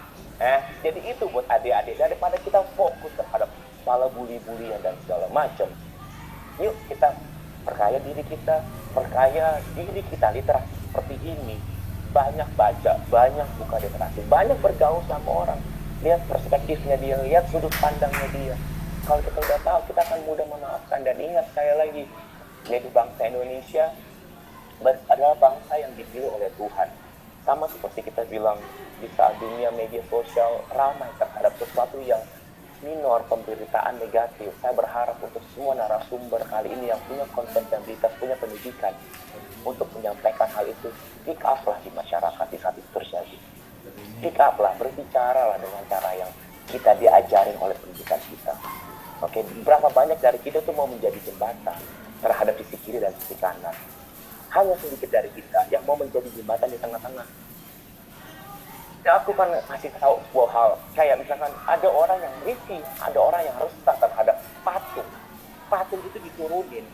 Speaker 4: Jadi itu buat adik-adik, daripada kita fokus terhadap malah bully-bullyan dan segala macam. Yuk kita perkaya diri kita literasi seperti ini. banyak baca, banyak buka literasi, banyak bergaul sama orang, lihat perspektifnya dia, lihat sudut pandangnya dia. Kalau kita udah tahu, kita akan mudah memaafkan. Dan ingat sekali lagi, jadi bangsa Indonesia adalah bangsa yang dipilih oleh Tuhan. Sama seperti kita bilang, di saat dunia media sosial ramai terhadap sesuatu yang minor, pemberitaan negatif, saya berharap untuk semua narasumber kali ini yang punya kompetentitas, punya pendidikan, untuk menyampaikan hal itu, speak up lah di masyarakat di saat itu terjadi. Speak up lah, berbicara lah dengan cara yang kita diajarin oleh pendidikan kita. Oke, berapa banyak dari kita tuh mau menjadi jembatan terhadap sisi kiri dan sisi kanan. Hanya sedikit dari kita yang mau menjadi jembatan di tengah-tengah. Ya, aku kan kasih tahu sebuah hal, kayak misalkan ada orang yang risih, ada orang yang resah terhadap patung. Patung itu diturunin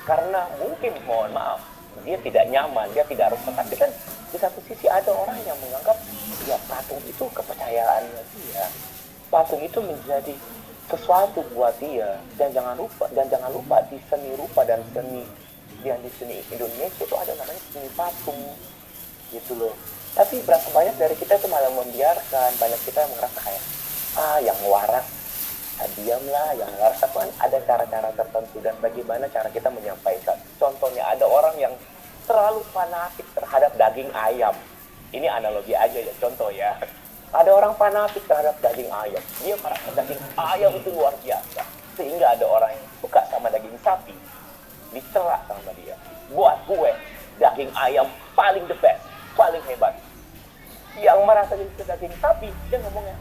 Speaker 4: karena mungkin, mohon maaf, dia tidak nyaman, dia tidak resah. Tapi kan di satu sisi ada orang yang menganggap ya patung itu kepercayaannya dia. Patung itu menjadi sesuatu buat dia. Dan jangan lupa di seni rupa dan di seni Indonesia itu ada namanya seni patung gitu loh. Tapi berapa banyak dari kita itu malah membiarkan, banyak kita yang merasa kayak yang waras diamlah, yang waras kan ada cara-cara tertentu. Dan bagaimana cara kita menyampaikan. Contohnya ada orang yang terlalu fanatik terhadap daging ayam. Ini analogi aja ya, contoh ya. Ada orang fanatik terhadap daging ayam, dia merasa daging ayam itu luar biasa, sehingga ada orang yang suka sama daging sapi dicela sama dia. Buat gue daging ayam paling the best, paling hebat. Yang merasa itu daging sapi, dia ngomongnya,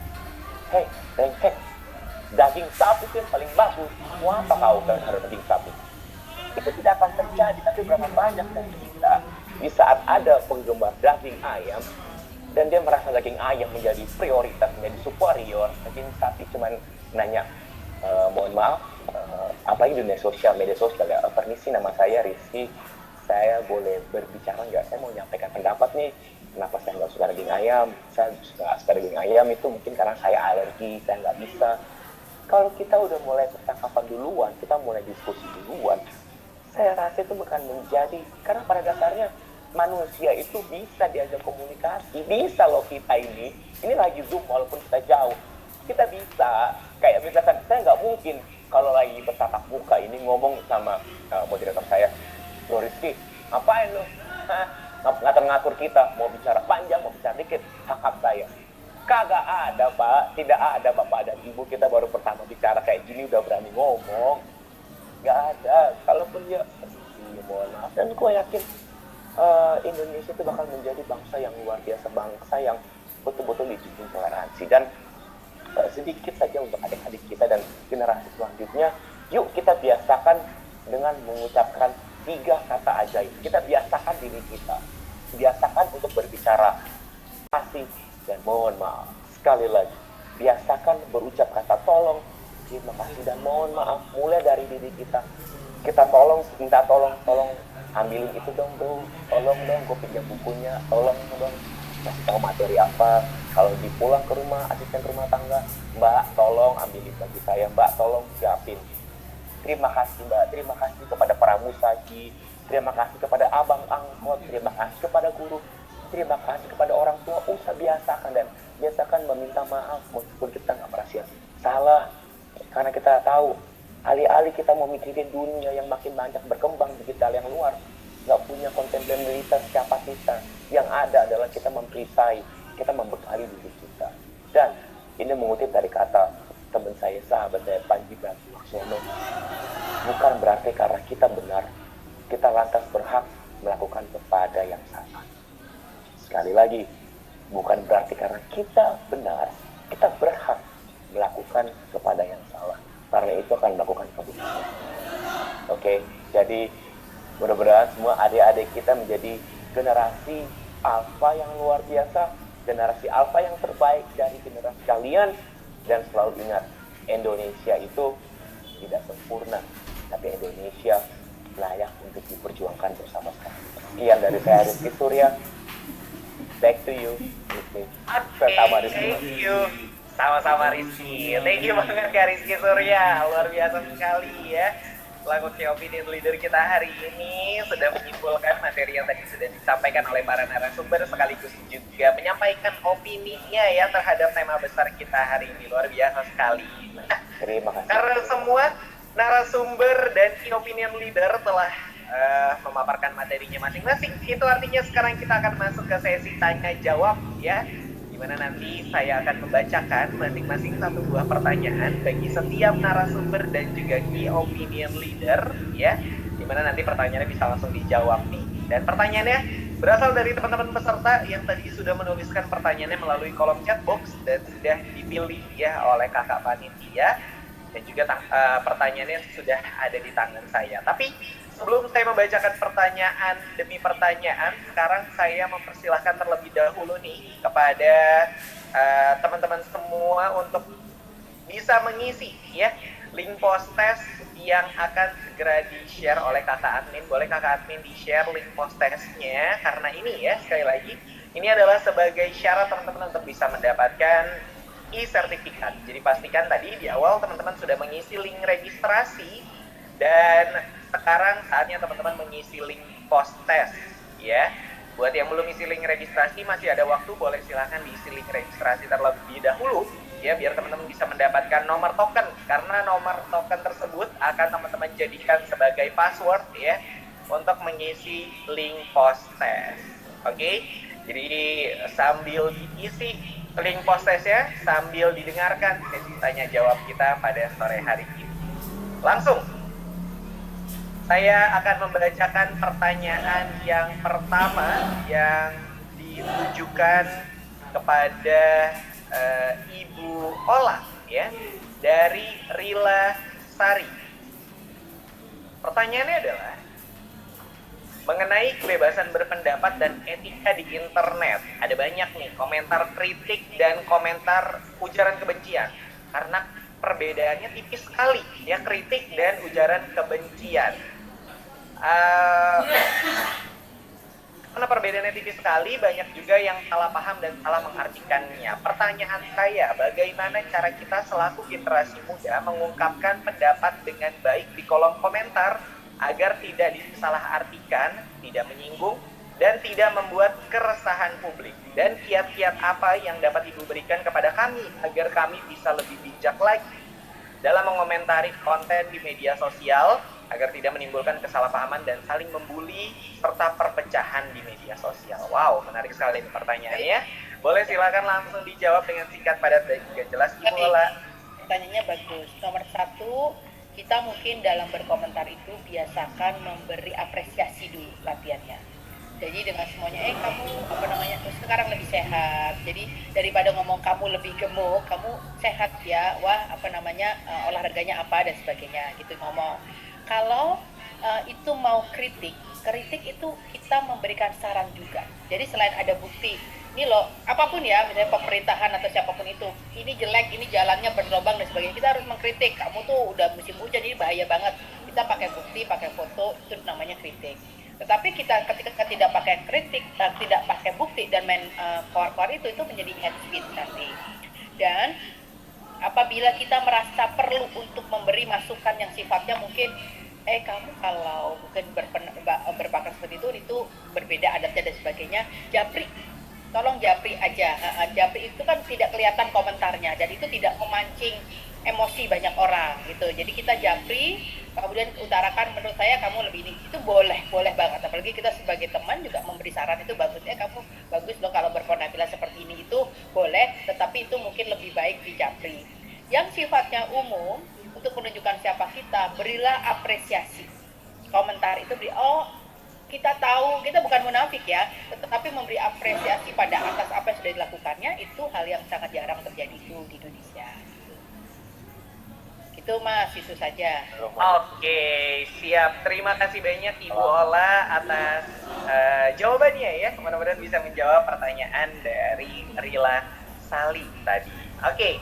Speaker 4: hey, daging sapi itu yang paling bagus. Mau apa kau terhadap daging sapi? Itu tidak akan terjadi. Tapi berapa banyak dari kita di saat ada penggemar daging ayam dan dia merasa daging ayam menjadi prioritas, menjadi superior, daging sapi cuman nanya, mohon maaf, apalagi di media sosial ya, permisi nama saya Rizky, saya boleh berbicara nggak? Saya mau menyampaikan pendapat nih, kenapa saya nggak suka daging ayam? Saya nggak suka daging ayam itu mungkin karena saya alergi, saya nggak bisa. Kalau kita udah mulai percakapan duluan, kita mulai diskusi duluan, saya rasa itu bukan menjadi, karena pada dasarnya manusia itu bisa diajak komunikasi, bisa loh kita ini lagi Zoom walaupun kita jauh, kita bisa, kayak misalkan saya nggak mungkin kalau lagi bertatap muka ini ngomong sama moderator saya, lo Rizky, ngapain lo? Ngatur-ngatur kita, mau bicara panjang, mau bicara dikit, hak saya. Kagak ada Pak, tidak ada Bapak dan Ibu kita baru pertama bicara kayak gini udah berani ngomong. Nggak ada, kalaupun ya, mohon maaf, dan gue yakin Indonesia itu bakal menjadi bangsa yang luar biasa, bangsa yang betul-betul dijunjung toleransi. Dan sedikit saja untuk adik-adik kita dan generasi selanjutnya, yuk kita biasakan dengan mengucapkan 3 kata ajaib. Kita biasakan diri kita, biasakan untuk berbicara kasih dan mohon maaf. Sekali lagi, biasakan berucap kata tolong, terima kasih dan mohon maaf. Mulai dari diri kita, kita minta tolong ambilin itu dong bro, tolong dong gue pinjam bukunya, tolong dong kasih tahu materi apa. Kalau dipulang ke rumah, asisten rumah tangga, mbak tolong ambilin bagi saya, mbak tolong siapin. Terima kasih mbak, terima kasih kepada para musaji, terima kasih kepada abang angkot, terima kasih kepada guru, terima kasih kepada orang tua. Usah biasakan meminta maaf meskipun kita nggak merasa salah, karena kita tahu alih-alih kita mau mikirin dunia yang makin banyak berkembang digital yang luar, nggak punya kontemplaritas siapa kita. Yang ada adalah kita memperisai, kita membekali diri kita. Dan ini mengutip dari kata teman saya, sahabat saya Panji Pragiwaksono, bukan berarti karena kita benar, kita lantas berhak melakukan kepada yang salah. Sekali lagi, bukan berarti karena kita benar, kita berhak melakukan kepada yang salah. Karena itu akan melakukan keburukan. Oke, jadi mudah-mudahan semua adik-adik kita menjadi generasi alfa yang luar biasa, generasi alfa yang terbaik dari generasi kalian. Dan selalu ingat, Indonesia itu tidak sempurna, tapi Indonesia layak untuk diperjuangkan bersama-sama. Sekian dari saya Rizky Surya. Back to you, Rizky.
Speaker 1: Thank you. Sama-sama Rizky. Thank you banget Kak Rizky Surya. Luar biasa sekali ya. selaku key opinion leader kita hari ini sudah menyimpulkan materi yang tadi sudah disampaikan oleh para narasumber, sekaligus juga menyampaikan opininya ya terhadap tema besar kita hari ini. Luar biasa sekali.
Speaker 4: Terima kasih.
Speaker 1: Karena semua narasumber dan key opinion leader telah memaparkan materinya masing-masing, itu artinya sekarang kita akan masuk ke sesi tanya jawab ya, dimana nanti saya akan membacakan masing-masing satu buah pertanyaan bagi setiap narasumber dan juga key opinion leader ya, dimana nanti pertanyaannya bisa langsung dijawab nih. Dan pertanyaannya berasal dari teman-teman peserta yang tadi sudah menuliskan pertanyaannya melalui kolom chat box dan sudah dipilih ya oleh kakak panitia, dan juga pertanyaannya sudah ada di tangan saya. Tapi sebelum saya membacakan pertanyaan demi pertanyaan, sekarang saya mempersilahkan terlebih dahulu nih kepada teman-teman semua untuk bisa mengisi ya link post test yang akan segera di-share oleh kakak admin. Boleh kakak admin di-share link post testnya, karena ini ya, sekali lagi, ini adalah sebagai syarat teman-teman untuk bisa mendapatkan e-sertifikat. Jadi pastikan tadi di awal teman-teman sudah mengisi link registrasi, dan sekarang saatnya teman-teman mengisi link post test ya. Buat yang belum isi link registrasi masih ada waktu, boleh silahkan diisi link registrasi terlebih dahulu ya, biar teman-teman bisa mendapatkan nomor token, karena nomor token tersebut akan teman-teman jadikan sebagai password ya untuk mengisi link post test. Oke, jadi sambil diisi link post testnya, sambil didengarkan sesi tanya jawab kita pada sore hari ini. Langsung saya akan membacakan pertanyaan yang pertama yang ditujukan kepada Ibu Ola ya, dari Rila Sari. Pertanyaannya adalah mengenai kebebasan berpendapat dan etika di internet. Ada banyak nih komentar kritik dan komentar ujaran kebencian, karena perbedaannya tipis sekali ya, kritik dan ujaran kebencian. Karena perbedaannya tipis sekali, banyak juga yang salah paham dan salah mengartikannya. Pertanyaan saya, bagaimana cara kita selaku generasi muda mengungkapkan pendapat dengan baik di kolom komentar agar tidak disalahartikan, tidak menyinggung, dan tidak membuat keresahan publik? Dan kiat-kiat apa yang dapat Ibu berikan kepada kami agar kami bisa lebih bijak lagi dalam mengomentari konten di media sosial, agar tidak menimbulkan kesalahpahaman dan saling membuli serta perpecahan di media sosial? Wow, menarik sekali ini pertanyaannya. Boleh silakan langsung dijawab dengan singkat, padat, dan juga jelas, Ibu Ola.
Speaker 5: Pertanyaannya bagus. Nomor 1, kita mungkin dalam berkomentar itu biasakan memberi apresiasi dulu latihannya. Jadi dengan semuanya, kamu sekarang lebih sehat. Jadi daripada ngomong kamu lebih gemuk, kamu sehat ya. Wah, olahraganya apa dan sebagainya gitu ngomong. Kalau itu mau kritik itu kita memberikan saran juga. Jadi selain ada bukti, ini loh, apapun ya, misalnya pemerintahan atau siapapun itu, ini jelek, ini jalannya berlubang dan sebagainya, kita harus mengkritik. Kamu tuh udah musim hujan, ini bahaya banget. Kita pakai bukti, pakai foto, itu namanya kritik. Tetapi kita ketika tidak pakai kritik, tidak pakai bukti dan main keluar-keluar itu menjadi hate speech nanti. Dan apabila kita merasa perlu untuk memberi masukan yang sifatnya mungkin kamu kalau mungkin berpakaian seperti itu berbeda adatnya dan sebagainya, japri, tolong japri aja. Japri itu kan tidak kelihatan komentarnya dan itu tidak memancing emosi banyak orang gitu. Jadi kita japri, kemudian utarakan menurut saya kamu lebih ini, itu boleh banget. Apalagi kita sebagai teman juga memberi saran, itu bagus, kamu bagus loh kalau berpenampilan seperti ini, itu boleh, tetapi itu mungkin lebih baik di japri. Yang sifatnya umum, untuk menunjukkan siapa kita, berilah apresiasi. Komentar itu kita tahu, kita bukan munafik ya, tetapi memberi apresiasi pada atas apa yang sudah dilakukannya, itu hal yang sangat jarang terjadi itu di Indonesia. Itu Mas, itu saja.
Speaker 1: Oke, siap. Terima kasih banyak Ibu Ola atas jawabannya ya. Mudah-mudahan bisa menjawab pertanyaan dari Rila Sali tadi. Oke,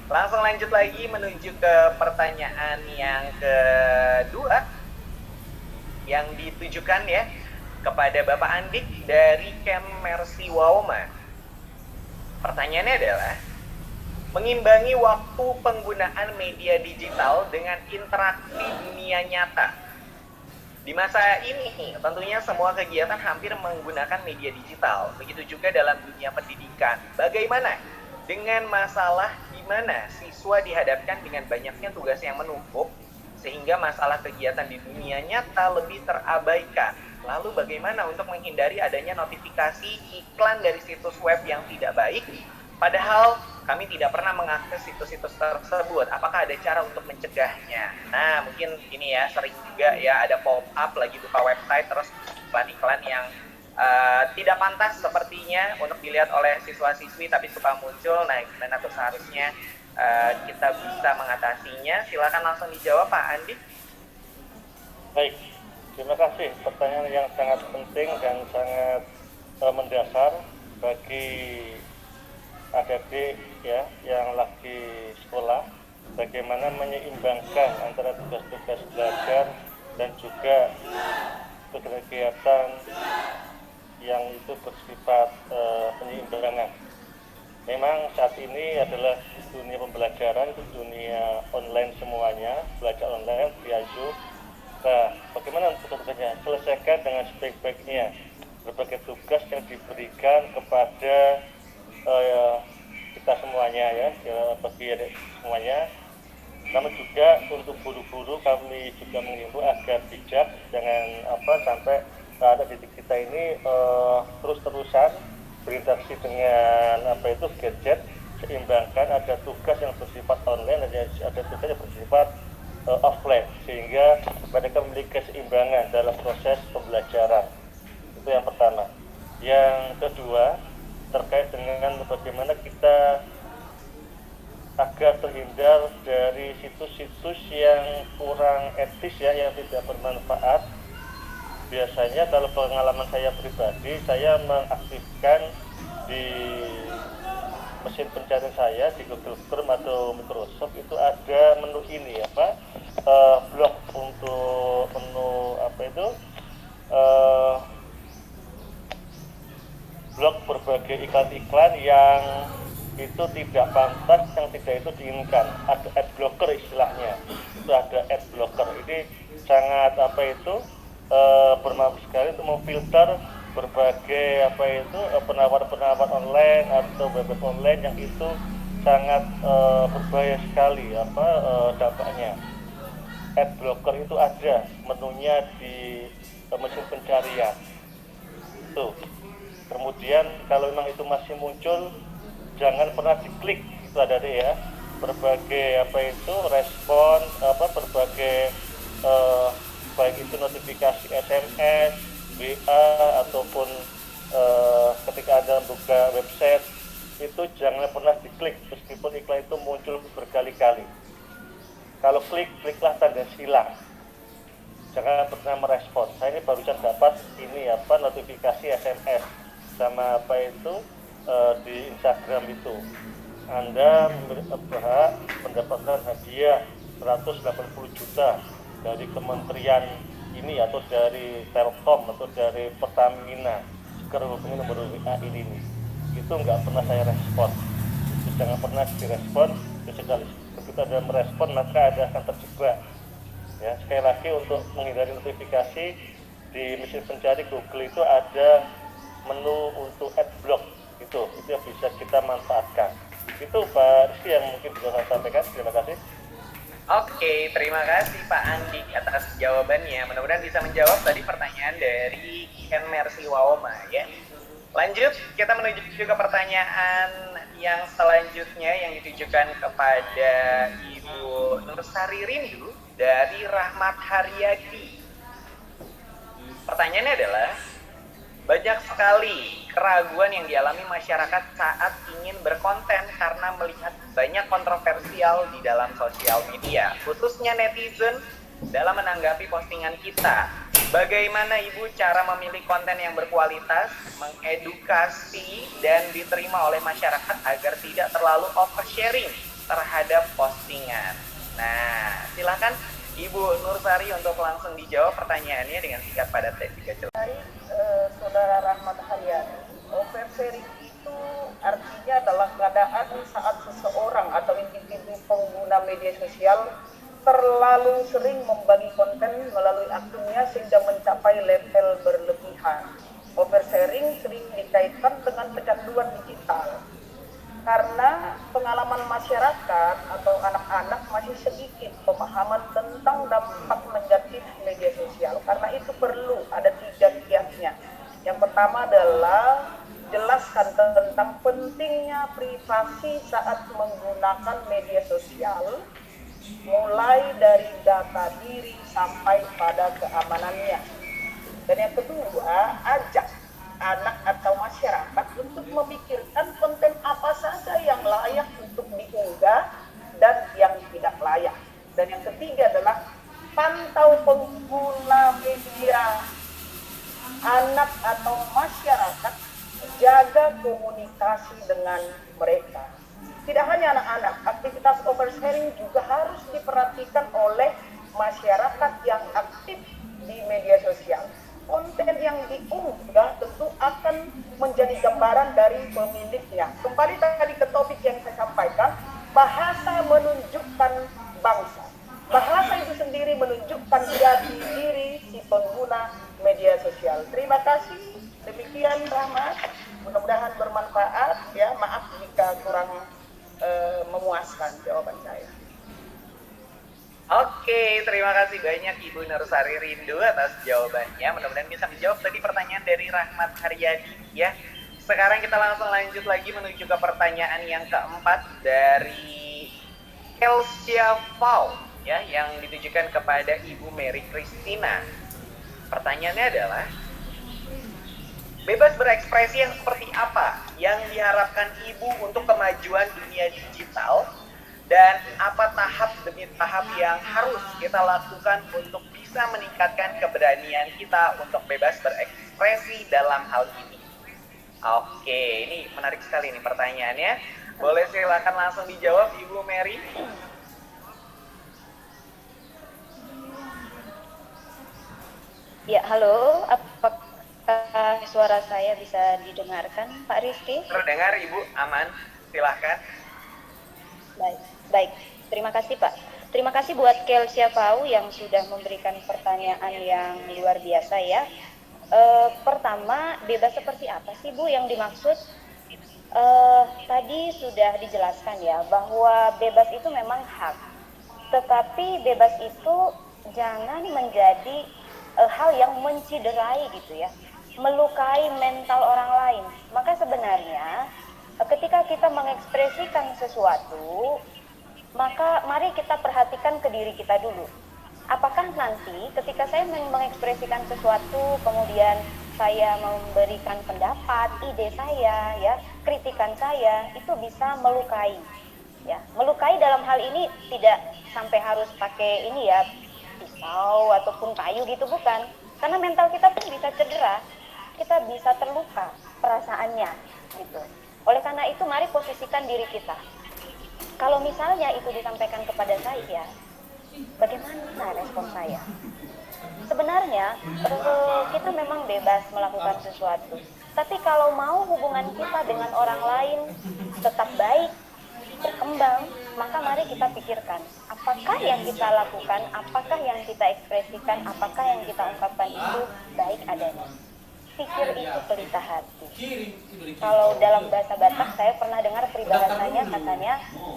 Speaker 1: langsung lanjut lagi menuju ke pertanyaan yang kedua yang ditujukan ya kepada Bapak Andik dari Kem Mercy Wauma. Pertanyaannya adalah, Mengimbangi waktu penggunaan media digital dengan interaksi dunia nyata. Di masa ini, tentunya semua kegiatan hampir menggunakan media digital. Begitu juga dalam dunia pendidikan. Bagaimana dengan masalah di mana siswa dihadapkan dengan banyaknya tugas yang menumpuk, sehingga masalah kegiatan di dunia nyata lebih terabaikan. Lalu bagaimana untuk menghindari adanya notifikasi iklan dari situs web yang tidak baik, padahal kami tidak pernah mengakses situs-situs tersebut. Apakah ada cara untuk mencegahnya? Nah, mungkin ini ya, sering juga ya ada pop-up lagi buka website, terus iklan-iklan yang tidak pantas sepertinya untuk dilihat oleh siswa-siswi, tapi suka muncul. Nah, gimana tuh seharusnya kita bisa mengatasinya? Silakan langsung dijawab, Pak Andi.
Speaker 6: Baik, terima kasih. Pertanyaan yang sangat penting dan sangat mendasar bagi adik-adik ya yang lagi sekolah, bagaimana menyeimbangkan antara tugas-tugas belajar dan juga kegiatan yang itu bersifat penyeimbangan. Memang saat ini adalah dunia pembelajaran, itu dunia online semuanya, belajar online via Zoom. Nah, bagaimana tugas-tugasnya? Selesaikan dengan sebaik-baiknya berbagai tugas yang diberikan kepada kita semuanya ya, bagi adik semuanya. Namun juga untuk guru-guru kami juga mengimbau agar bijak, jangan sampai ada titik kita ini terus-terusan berinteraksi dengan gadget. Seimbangkan, ada tugas yang bersifat online dan ada tugas yang bersifat offline, sehingga mereka memiliki keseimbangan dalam proses pembelajaran. Itu yang pertama. Yang kedua, terkait dengan bagaimana kita agar terhindar dari situs-situs yang kurang etis ya, yang tidak bermanfaat. Biasanya kalau pengalaman saya pribadi, saya mengaktifkan di mesin pencarian saya di Google Chrome atau Microsoft itu ada menu ini blog untuk menu blog berbagai iklan-iklan yang itu tidak pantas, yang tidak itu diinginkan. Ada ad blocker istilahnya. Itu ada ad blocker. Ini sangat bermanfaat sekali untuk memfilter berbagai penawar-penawar online atau web online yang itu sangat berbahaya sekali dampaknya. Ad blocker itu ada menunya di mesin pencarian. Tuh. Kemudian kalau memang itu masih muncul, jangan pernah diklik. Itu ada deh ya, berbagai respon berbagai baik itu notifikasi SMS, WA ataupun ketika Anda buka website itu jangan pernah diklik meskipun iklan itu muncul berkali-kali. Kalau kliklah tanda silang. Jangan pernah merespon. Saya ini barusan dapat notifikasi SMS sama di Instagram itu. Anda berhak mendapatkan hadiah 180 juta dari kementerian ini atau dari Telkom atau dari Pertamina. Segera hubungi nomor WA ini. Itu nggak pernah saya respon. Itu jangan pernah direspon. Sekali begitu ada merespon maka ada akan terjebak. Ya, sekali lagi untuk menghindari notifikasi di mesin pencari Google itu ada menu untuk adblock itu yang bisa kita manfaatkan. Itu Pak Rizky yang mungkin bisa saya sampaikan. Terima kasih.
Speaker 1: Oke, terima kasih Pak Andi atas jawabannya. Mudah-mudahan bisa menjawab tadi pertanyaan dari Ken Mercy Waoma ya. Lanjut, kita menuju ke pertanyaan yang selanjutnya yang ditujukan kepada Ibu Nursari Rindu dari Rahmat Haryadi. Pertanyaannya adalah, banyak sekali keraguan yang dialami masyarakat saat ingin berkonten karena melihat banyak kontroversial di dalam sosial media, khususnya netizen dalam menanggapi postingan kita. Bagaimana Ibu cara memilih konten yang berkualitas, mengedukasi, dan diterima oleh masyarakat agar tidak terlalu oversharing terhadap postingan? Nah, silakan Ibu Nursari untuk langsung dijawab pertanyaannya dengan singkat, padat, dan juga jelas.
Speaker 2: Saudara Rahmat Haryadi, oversharing itu artinya adalah keadaan saat seseorang atau individu pengguna media sosial terlalu sering membagi konten melalui akunnya sehingga mencapai level berlebihan. Oversharing sering dikaitkan dengan kecanduan digital. Karena pengalaman masyarakat atau anak-anak masih sedikit pemahaman tentang dampak negatif media sosial. Karena itu perlu ada 3 kiatnya. Yang pertama adalah jelaskan tentang pentingnya privasi saat menggunakan media sosial, mulai dari data diri sampai pada keamanannya. Dan yang kedua, ajak anak atau masyarakat untuk memikirkan konten apa saja yang layak untuk diunggah dan yang tidak layak. Dan yang ketiga adalah pantau pengguna media anak atau masyarakat, jaga komunikasi dengan mereka. Tidak hanya anak-anak, aktivitas oversharing juga harus diperhatikan oleh masyarakat yang aktif di media sosial. Konten yang diunggah tentu akan menjadi gambaran dari pemiliknya. Kembali tadi ke topik yang saya sampaikan, bahasa menunjukkan bangsa. Bahasa itu sendiri menunjukkan jati diri si pengguna media sosial. Terima kasih. Demikian Rahmat. Mudah-mudahan bermanfaat ya. Maaf jika kurang memuaskan jawaban saya.
Speaker 1: Oke, terima kasih banyak Ibu Nursari Rindu atas jawabannya. Mudah-mudahan bisa menjawab tadi pertanyaan dari Rahmat Haryadi ya. Sekarang kita langsung lanjut lagi menuju ke pertanyaan yang keempat dari Elsia Fau ya, yang ditujukan kepada Ibu Mary Christina. Pertanyaannya adalah, bebas berekspresi yang seperti apa yang diharapkan Ibu untuk kemajuan dunia digital? Dan apa tahap demi tahap yang harus kita lakukan untuk bisa meningkatkan keberanian kita untuk bebas berekspresi dalam hal ini? Oke, ini menarik sekali nih pertanyaannya. Boleh silakan langsung dijawab Ibu Mary.
Speaker 3: Ya, halo. Apakah suara saya bisa didengarkan, Pak Rizky?
Speaker 1: Terdengar Ibu, aman. Silahkan.
Speaker 3: Baik. Terima kasih Pak. Terima kasih buat Kelsia Pau yang sudah memberikan pertanyaan yang luar biasa ya. Pertama, bebas seperti apa sih Bu yang dimaksud? Tadi sudah dijelaskan ya bahwa bebas itu memang hak. Tetapi bebas itu jangan menjadi hal yang menciderai gitu ya, melukai mental orang lain. Maka sebenarnya ketika kita mengekspresikan sesuatu, maka mari kita perhatikan ke diri kita dulu. Apakah nanti ketika saya mengekspresikan sesuatu, kemudian saya memberikan pendapat, ide saya, ya, kritikan saya, itu bisa melukai. Ya, melukai dalam hal ini tidak sampai harus pakai ini ya, pisau ataupun kayu gitu, bukan. Karena mental kita pun bisa cedera, kita bisa terluka perasaannya gitu. Oleh karena itu mari posisikan diri kita. Kalau misalnya itu disampaikan kepada saya, bagaimana respon saya? Sebenarnya kita memang bebas melakukan sesuatu. Tapi kalau mau hubungan kita dengan orang lain tetap baik, berkembang, maka mari kita pikirkan, apakah yang kita lakukan, apakah yang kita ekspresikan, apakah yang kita ungkapkan itu baik adanya. Pikir itu pelita hati. Kalau dalam bahasa Batak saya pernah dengar peribahasanya, katanya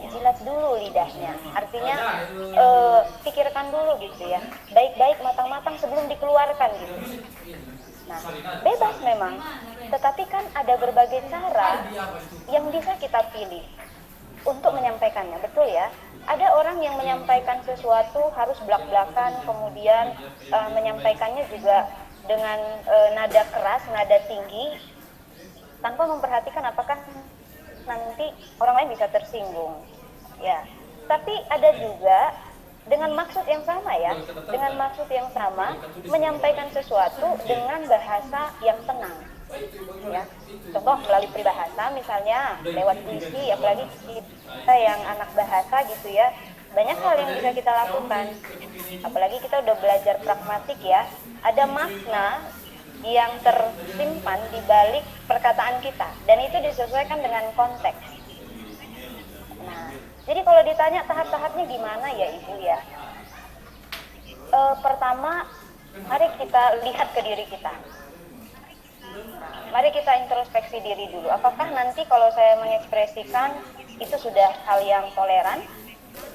Speaker 3: jilat dulu lidahnya. Artinya pikirkan dulu gitu ya, baik-baik matang-matang sebelum dikeluarkan gitu. Nah, bebas memang, tetapi kan ada berbagai cara yang bisa kita pilih untuk menyampaikannya, betul ya? Ada orang yang menyampaikan sesuatu harus belak-belakan, kemudian menyampaikannya juga dengan nada keras, nada tinggi, tanpa memperhatikan apakah nanti orang lain bisa tersinggung. Ya, tapi ada juga dengan maksud yang sama ya, dengan maksud yang sama menyampaikan sesuatu dengan bahasa yang tenang. Ya, contoh melalui peribahasa, misalnya lewat puisi, apalagi kita yang anak bahasa gitu ya, banyak hal yang bisa kita lakukan. Apalagi kita udah belajar pragmatik ya, ada makna yang tersimpan di balik perkataan kita, dan itu disesuaikan dengan konteks. Nah, jadi kalau ditanya tahap-tahapnya gimana ya Ibu ya? Pertama, mari kita lihat ke diri kita. Mari kita introspeksi diri dulu. Apakah nanti kalau saya mengekspresikan itu sudah hal yang toleran?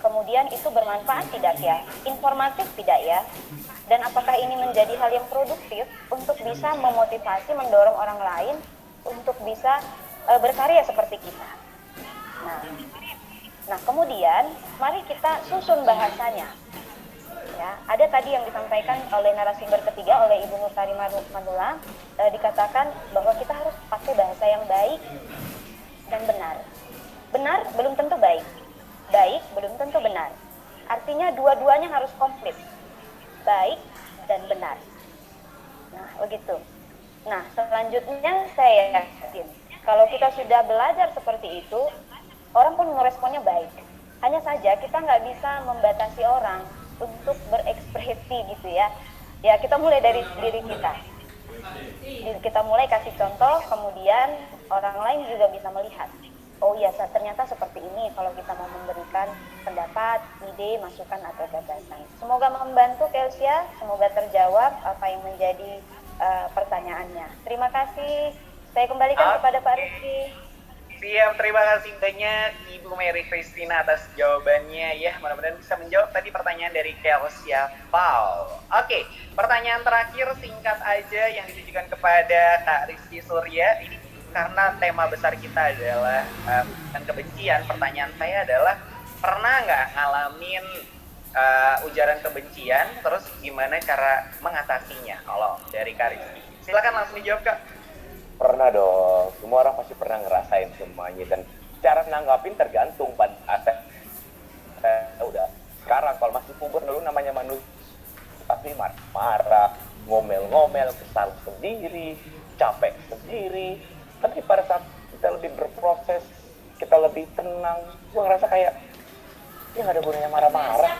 Speaker 3: Kemudian itu bermanfaat tidak ya? Informatif tidak ya? Dan apakah ini menjadi hal yang produktif untuk bisa memotivasi, mendorong orang lain untuk bisa berkarya seperti kita? Nah, kemudian mari kita susun bahasanya. Ya, ada tadi yang disampaikan oleh narasumber ketiga oleh Ibu Nursari Manulang, dikatakan bahwa kita harus pakai bahasa yang baik dan benar. Benar belum tentu baik, baik belum tentu benar. Artinya dua-duanya harus komplit, baik dan benar. Nah, begitu. Nah, selanjutnya saya yakin kalau kita sudah belajar seperti itu, orang pun meresponnya baik. Hanya saja kita nggak bisa membatasi orang untuk berekspresi gitu ya. Ya, kita mulai dari diri kita. Kita mulai kasih contoh, kemudian orang lain juga bisa melihat. Oh iya, ternyata seperti ini kalau kita mau memberikan pendapat, ide, masukan atau gagasan. Semoga membantu Kelsia, semoga terjawab apa yang menjadi pertanyaannya. Terima kasih. Saya kembalikan kepada Pak Rizky.
Speaker 1: Siap, terima kasih banyak Ibu Mary Christina atas jawabannya ya. Mudah-mudahan bisa menjawab tadi pertanyaan dari Kelsia Paul. Oke, pertanyaan terakhir singkat aja yang ditujukan kepada Kak Rizky Surya. Ini karena tema besar kita adalah kebencian. Pertanyaan saya adalah, pernah nggak ngalamin ujaran kebencian? Terus gimana cara mengatasinya? Kalau dari Kak Rizky, silakan langsung dijawab Kak.
Speaker 4: Pernah dong, semua orang pasti pernah ngerasain semuanya, dan cara nanggapin tergantung pada aset. Udah sekarang kalau masih puber dulu namanya manusia pasti marah, ngomel-ngomel, kesal sendiri, capek sendiri. Tapi pada saat kita lebih berproses, kita lebih tenang, gue ngerasa kayak ya nggak ada gunanya marah-marah,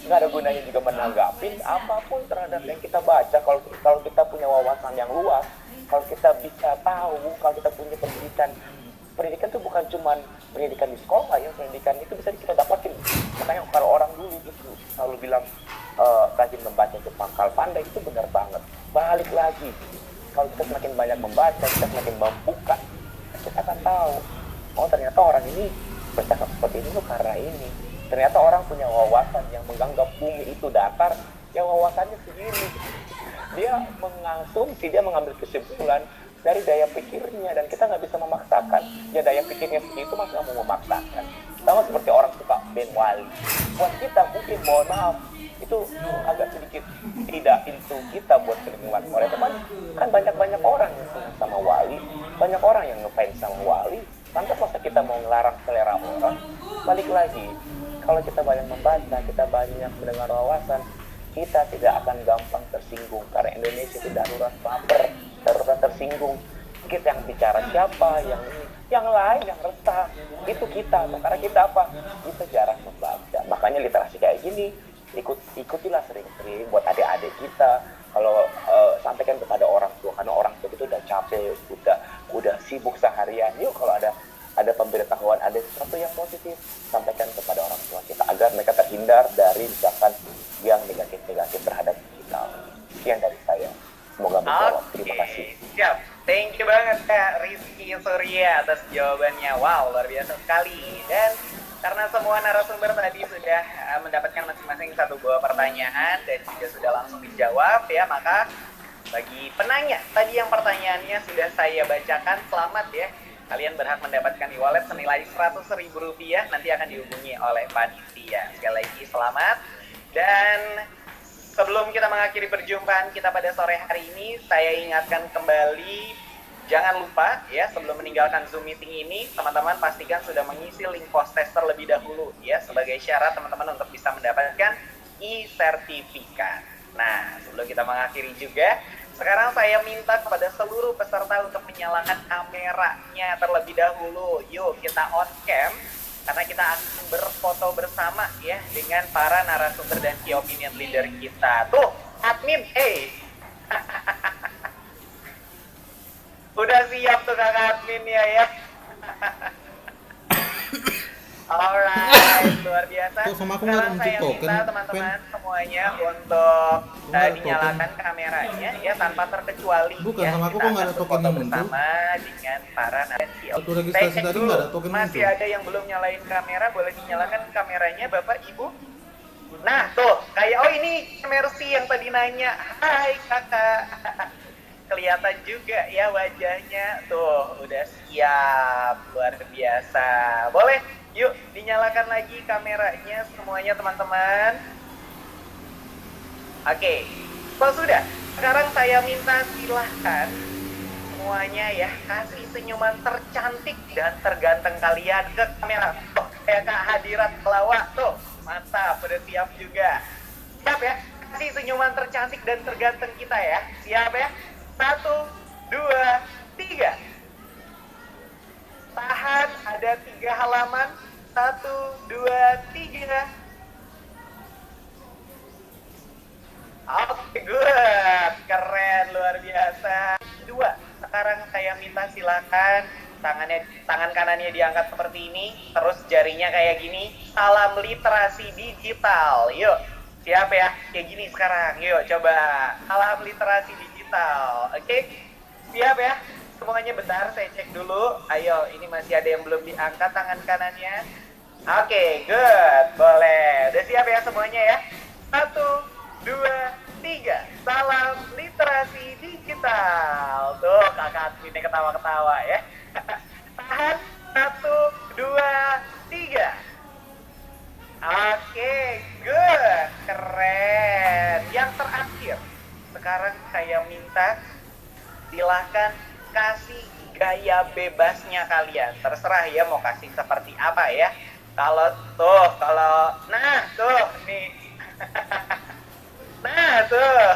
Speaker 4: nggak ada gunanya juga menanggapin apapun terhadap yang kita baca. Kalau kita punya wawasan yang luas, kalau kita bisa tahu, kalau kita punya pendidikan itu bukan cuma pendidikan di sekolah ya, pendidikan itu bisa kita dapatin. Makanya kalau orang dulu itu selalu bilang rajin membaca itu pangkal pandai, itu benar banget. Balik lagi, kalau kita semakin banyak membaca, kita semakin membuka, kita akan tahu, oh ternyata orang ini bercakap seperti ini tuh karena ini. Ternyata orang punya wawasan yang menganggap bumi itu datar, yang wawasannya segini. Dia mengasumsi, dia mengambil kesimpulan dari daya pikirnya, dan kita nggak bisa memaksakan. Ya daya pikirnya segitu, mas nggak mau memaksakan. Sama seperti orang suka Ben Wali. Buat kita mungkin, mohon maaf, itu agak sedikit tidak into kita buat kedengaran. Oleh teman, kan banyak orang yang senang sama Wali, banyak orang yang ngefans sama Wali. Lantas masa kita mau ngelarang selera orang? Balik lagi, kalau kita banyak membaca, kita banyak mendengar wawasan, kita tidak akan gampang tersinggung, karena Indonesia itu darurat baper, darurat tersinggung. Kita yang bicara siapa, yang lain yang resah, itu kita. Karena kita apa? Kita jarang membaca. Makanya literasi kayak gini, ikutilah sering-sering buat adik-adik kita. Kalau sampaikan kepada orang tua, karena orang tua itu udah capek, udah sibuk seharian. Yuk kalau ada pemberitahuan, ada sesuatu yang positif, sampaikan kepada orang tua kita agar mereka terhindar dari misalkan yang negatif-negatif terhadap kita. Sekian dari saya, semoga menjawab. Terima kasih.
Speaker 1: Siap, thank you banget Kak Rizky Surya atas jawabannya. Wow, luar biasa sekali. Dan karena semua narasumber tadi sudah mendapatkan masing-masing satu buah pertanyaan dan juga sudah langsung dijawab ya, maka bagi penanya tadi yang pertanyaannya sudah saya bacakan, selamat ya. Kalian berhak mendapatkan e-wallet senilai Rp100.000, nanti akan dihubungi oleh panitia. Sekali lagi selamat. Dan sebelum kita mengakhiri perjumpaan kita pada sore hari ini, saya ingatkan kembali, jangan lupa ya, sebelum meninggalkan Zoom meeting ini, teman-teman pastikan sudah mengisi link post-test terlebih dahulu ya, sebagai syarat teman-teman untuk bisa mendapatkan e-sertifikat. Nah, sebelum kita mengakhiri juga, sekarang saya minta kepada seluruh peserta untuk menyalakan kameranya terlebih dahulu. Yuk kita on cam, karena kita akan berfoto bersama ya dengan para narasumber dan key opinion leader kita. Tuh, admin, hey. Udah siap tuh kakak admin ya. Alright, luar biasa.
Speaker 7: Kok sama aku nggak
Speaker 1: Sekarang
Speaker 7: muncul
Speaker 1: saya
Speaker 7: token,
Speaker 1: minta teman-teman semuanya untuk
Speaker 7: nggak ada
Speaker 1: dinyalakan kameranya ya tanpa terkecuali.
Speaker 7: Bukan,
Speaker 1: ya.
Speaker 7: sama aku
Speaker 1: Kita
Speaker 7: kok nggak ada
Speaker 1: akan
Speaker 7: token yang
Speaker 1: berfoto
Speaker 7: muncul.
Speaker 1: bersama dengan para narasi.
Speaker 7: Waktu registrasi
Speaker 1: Saya cek
Speaker 7: tadi
Speaker 1: dulu,
Speaker 7: nggak ada token
Speaker 1: masih
Speaker 7: muncul.
Speaker 1: ada yang belum nyalain kamera, boleh dinyalakan kameranya Bapak Ibu. Nah tuh, kayak oh ini Mercy yang tadi nanya, hai kakak. Kelihatan juga ya wajahnya, tuh udah siap, luar biasa. Boleh, yuk dinyalakan lagi kameranya semuanya teman-teman. Oke, kalau sudah, sekarang saya minta silahkan semuanya ya kasih senyuman tercantik dan terganteng kalian ke kamera. Tuh, kayak Kak Hadirat pelawak tuh, mantap, udah siap juga. Siap ya, kasih senyuman tercantik dan terganteng kita ya. Siap ya, 1, 2, 3. Tahan, ada 3 halaman. 1, 2, 3. Oke, good. Keren, luar biasa. 2, sekarang saya minta silakan tangan kanannya diangkat seperti ini, terus jarinya kayak gini. Salam literasi digital. Yuk, siap ya? Kayak gini sekarang. Yuk, coba. Salam literasi digital. Oke? Siap ya? Semuanya bentar, saya cek dulu. Ayo, ini masih ada yang belum diangkat tangan kanannya. Oke, good. Boleh. Udah siap ya semuanya ya? 1, 2, 3. Salam literasi digital. Tuh, kakak adminnya ketawa-ketawa ya. Tahan. 1, 2, 3. Oke, good. Keren. Yang terakhir, sekarang saya minta silahkan kasih gaya bebasnya kalian. Terserah ya mau kasih seperti apa ya. Nah tuh nih. Nah tuh,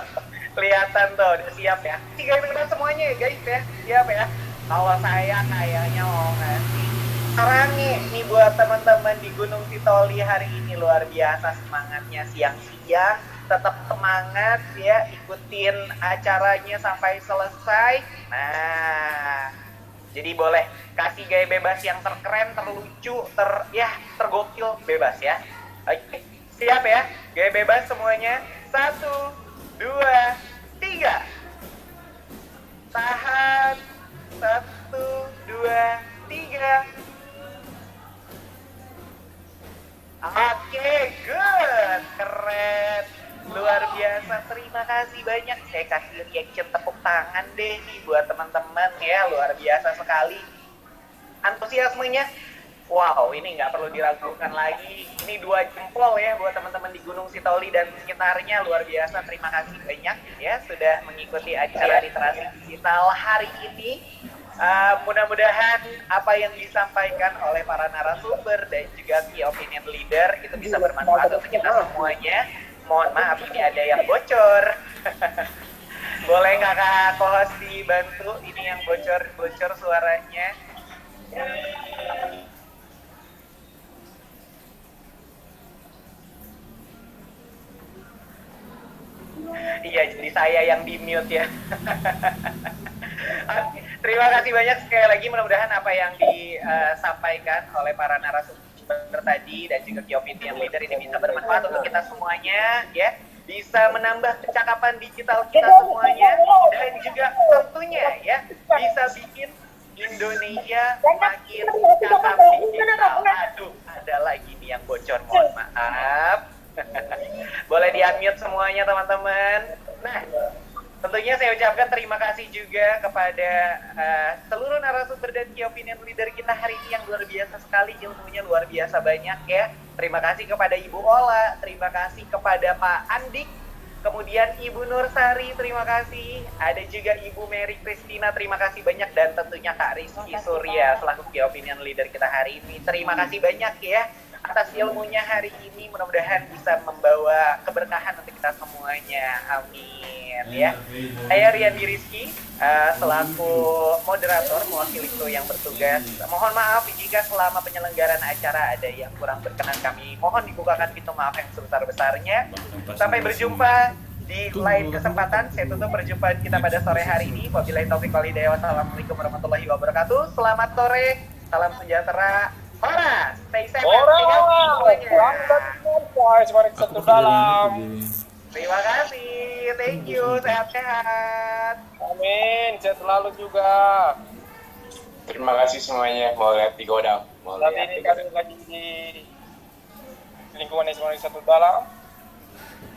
Speaker 1: kelihatan tuh, udah siap ya. Gaya bebas semuanya ya guys ya, siap ya. Kalau saya kayaknya mau ngasih sarangi nih buat teman-teman di Gunung Sitoli hari ini, luar biasa semangatnya siang-siang. Tetap semangat ya, ikutin acaranya sampai selesai. Nah, jadi boleh kasih gaya bebas yang terkeren, terlucu, tergokil, bebas ya. Oke, siap ya? Gaya bebas semuanya. 1, 2, 3. Tahan. 1, 2, 3. Oke, good. Keren. Luar biasa, terima kasih banyak. Saya kasih reaction tepuk tangan deh nih buat teman-teman ya, luar biasa sekali. Antusiasmenya, wow, ini nggak perlu diragukan lagi. Ini 2 jempol ya buat teman-teman di Gunung Sitoli dan sekitarnya, luar biasa. Terima kasih banyak ya sudah mengikuti acara literasi digital hari ini. Mudah-mudahan apa yang disampaikan oleh para narasumber dan juga key opinion leader itu bisa bermanfaat untuk kita semuanya. Mohon maaf ini ada yang bocor. Boleh kakak co-host dibantu, ini yang bocor suaranya. Iya, jadi saya yang di mute ya. Terima kasih banyak sekali lagi, mudah-mudahan apa yang disampaikan oleh para narasumber tadi dan juga key opinion leader ini bisa bermanfaat untuk kita semuanya ya, bisa menambah kecakapan digital kita semuanya dan juga tentunya ya bisa bikin Indonesia makin cakap digital. Aduh, ada lagi nih yang bocor, mohon maaf. Boleh di-unmute semuanya teman-teman. Nah, tentunya saya ucapkan terima kasih juga kepada seluruh narasumber dan key opinion leader kita hari ini yang luar biasa sekali, ilmunya luar biasa banyak ya. Terima kasih kepada Ibu Ola, terima kasih kepada Pak Andik, kemudian Ibu Nursari, terima kasih. Ada juga Ibu Mary Christina, terima kasih banyak, dan tentunya Kak Rizky Surya selaku key opinion leader kita hari ini. Terima kasih banyak ya atas ilmunya hari ini, mudah-mudahan bisa membawa keberkahan untuk kita semuanya, amin ya. Saya Riyandi Rizky, selaku moderator mewakili kru yang bertugas. Mohon maaf jika selama penyelenggaraan acara ada yang kurang berkenan, kami mohon dibukakan pintu maaf yang sebesar-besarnya. Sampai berjumpa Di lain kesempatan, saya tutup perjumpaan kita pada sore hari ini. Wabillahi taufiq wal hidayah. Wassalamualaikum warahmatullahi wabarakatuh. Selamat sore, salam sejahtera. Ora, stay safe.
Speaker 7: Selamat satu dalam.
Speaker 1: Terima kasih, thank you, sehat-sehat.
Speaker 7: Amin, sehat selalu juga.
Speaker 8: Terima kasih semuanya. Mau lihat di Godam.
Speaker 7: Tapi ini kami lagi di lingkungan SMA satu dalam.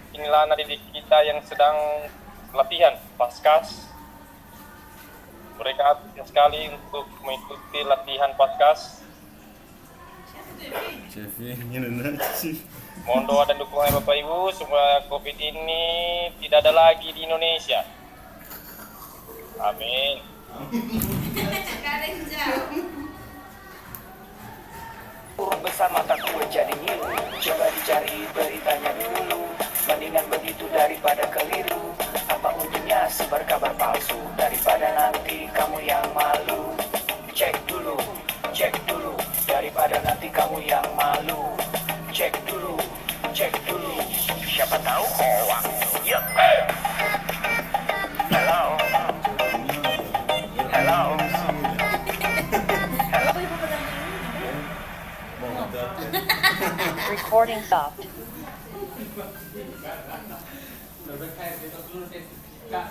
Speaker 7: Inilah anak didik kita yang sedang latihan paskas. Mereka antusias sekali untuk mengikuti latihan paskas. Mohon doa dan dukungan Bapak Ibu supaya COVID ini tidak ada lagi di Indonesia. Amin.
Speaker 9: Bersama tak kuat jadi ngilu. Coba dicari beritanya dulu. Mendingan begitu daripada keliru. Apa untungnya sebar kabar palsu daripada nanti kamu yang malu. Cek dulu daripada nanti kamu yang malu. Cek dulu siapa tahu hoax. Yuk. Hello.
Speaker 3: Recording stopped.
Speaker 10: Rồi cái khen thì tôi luôn trên cả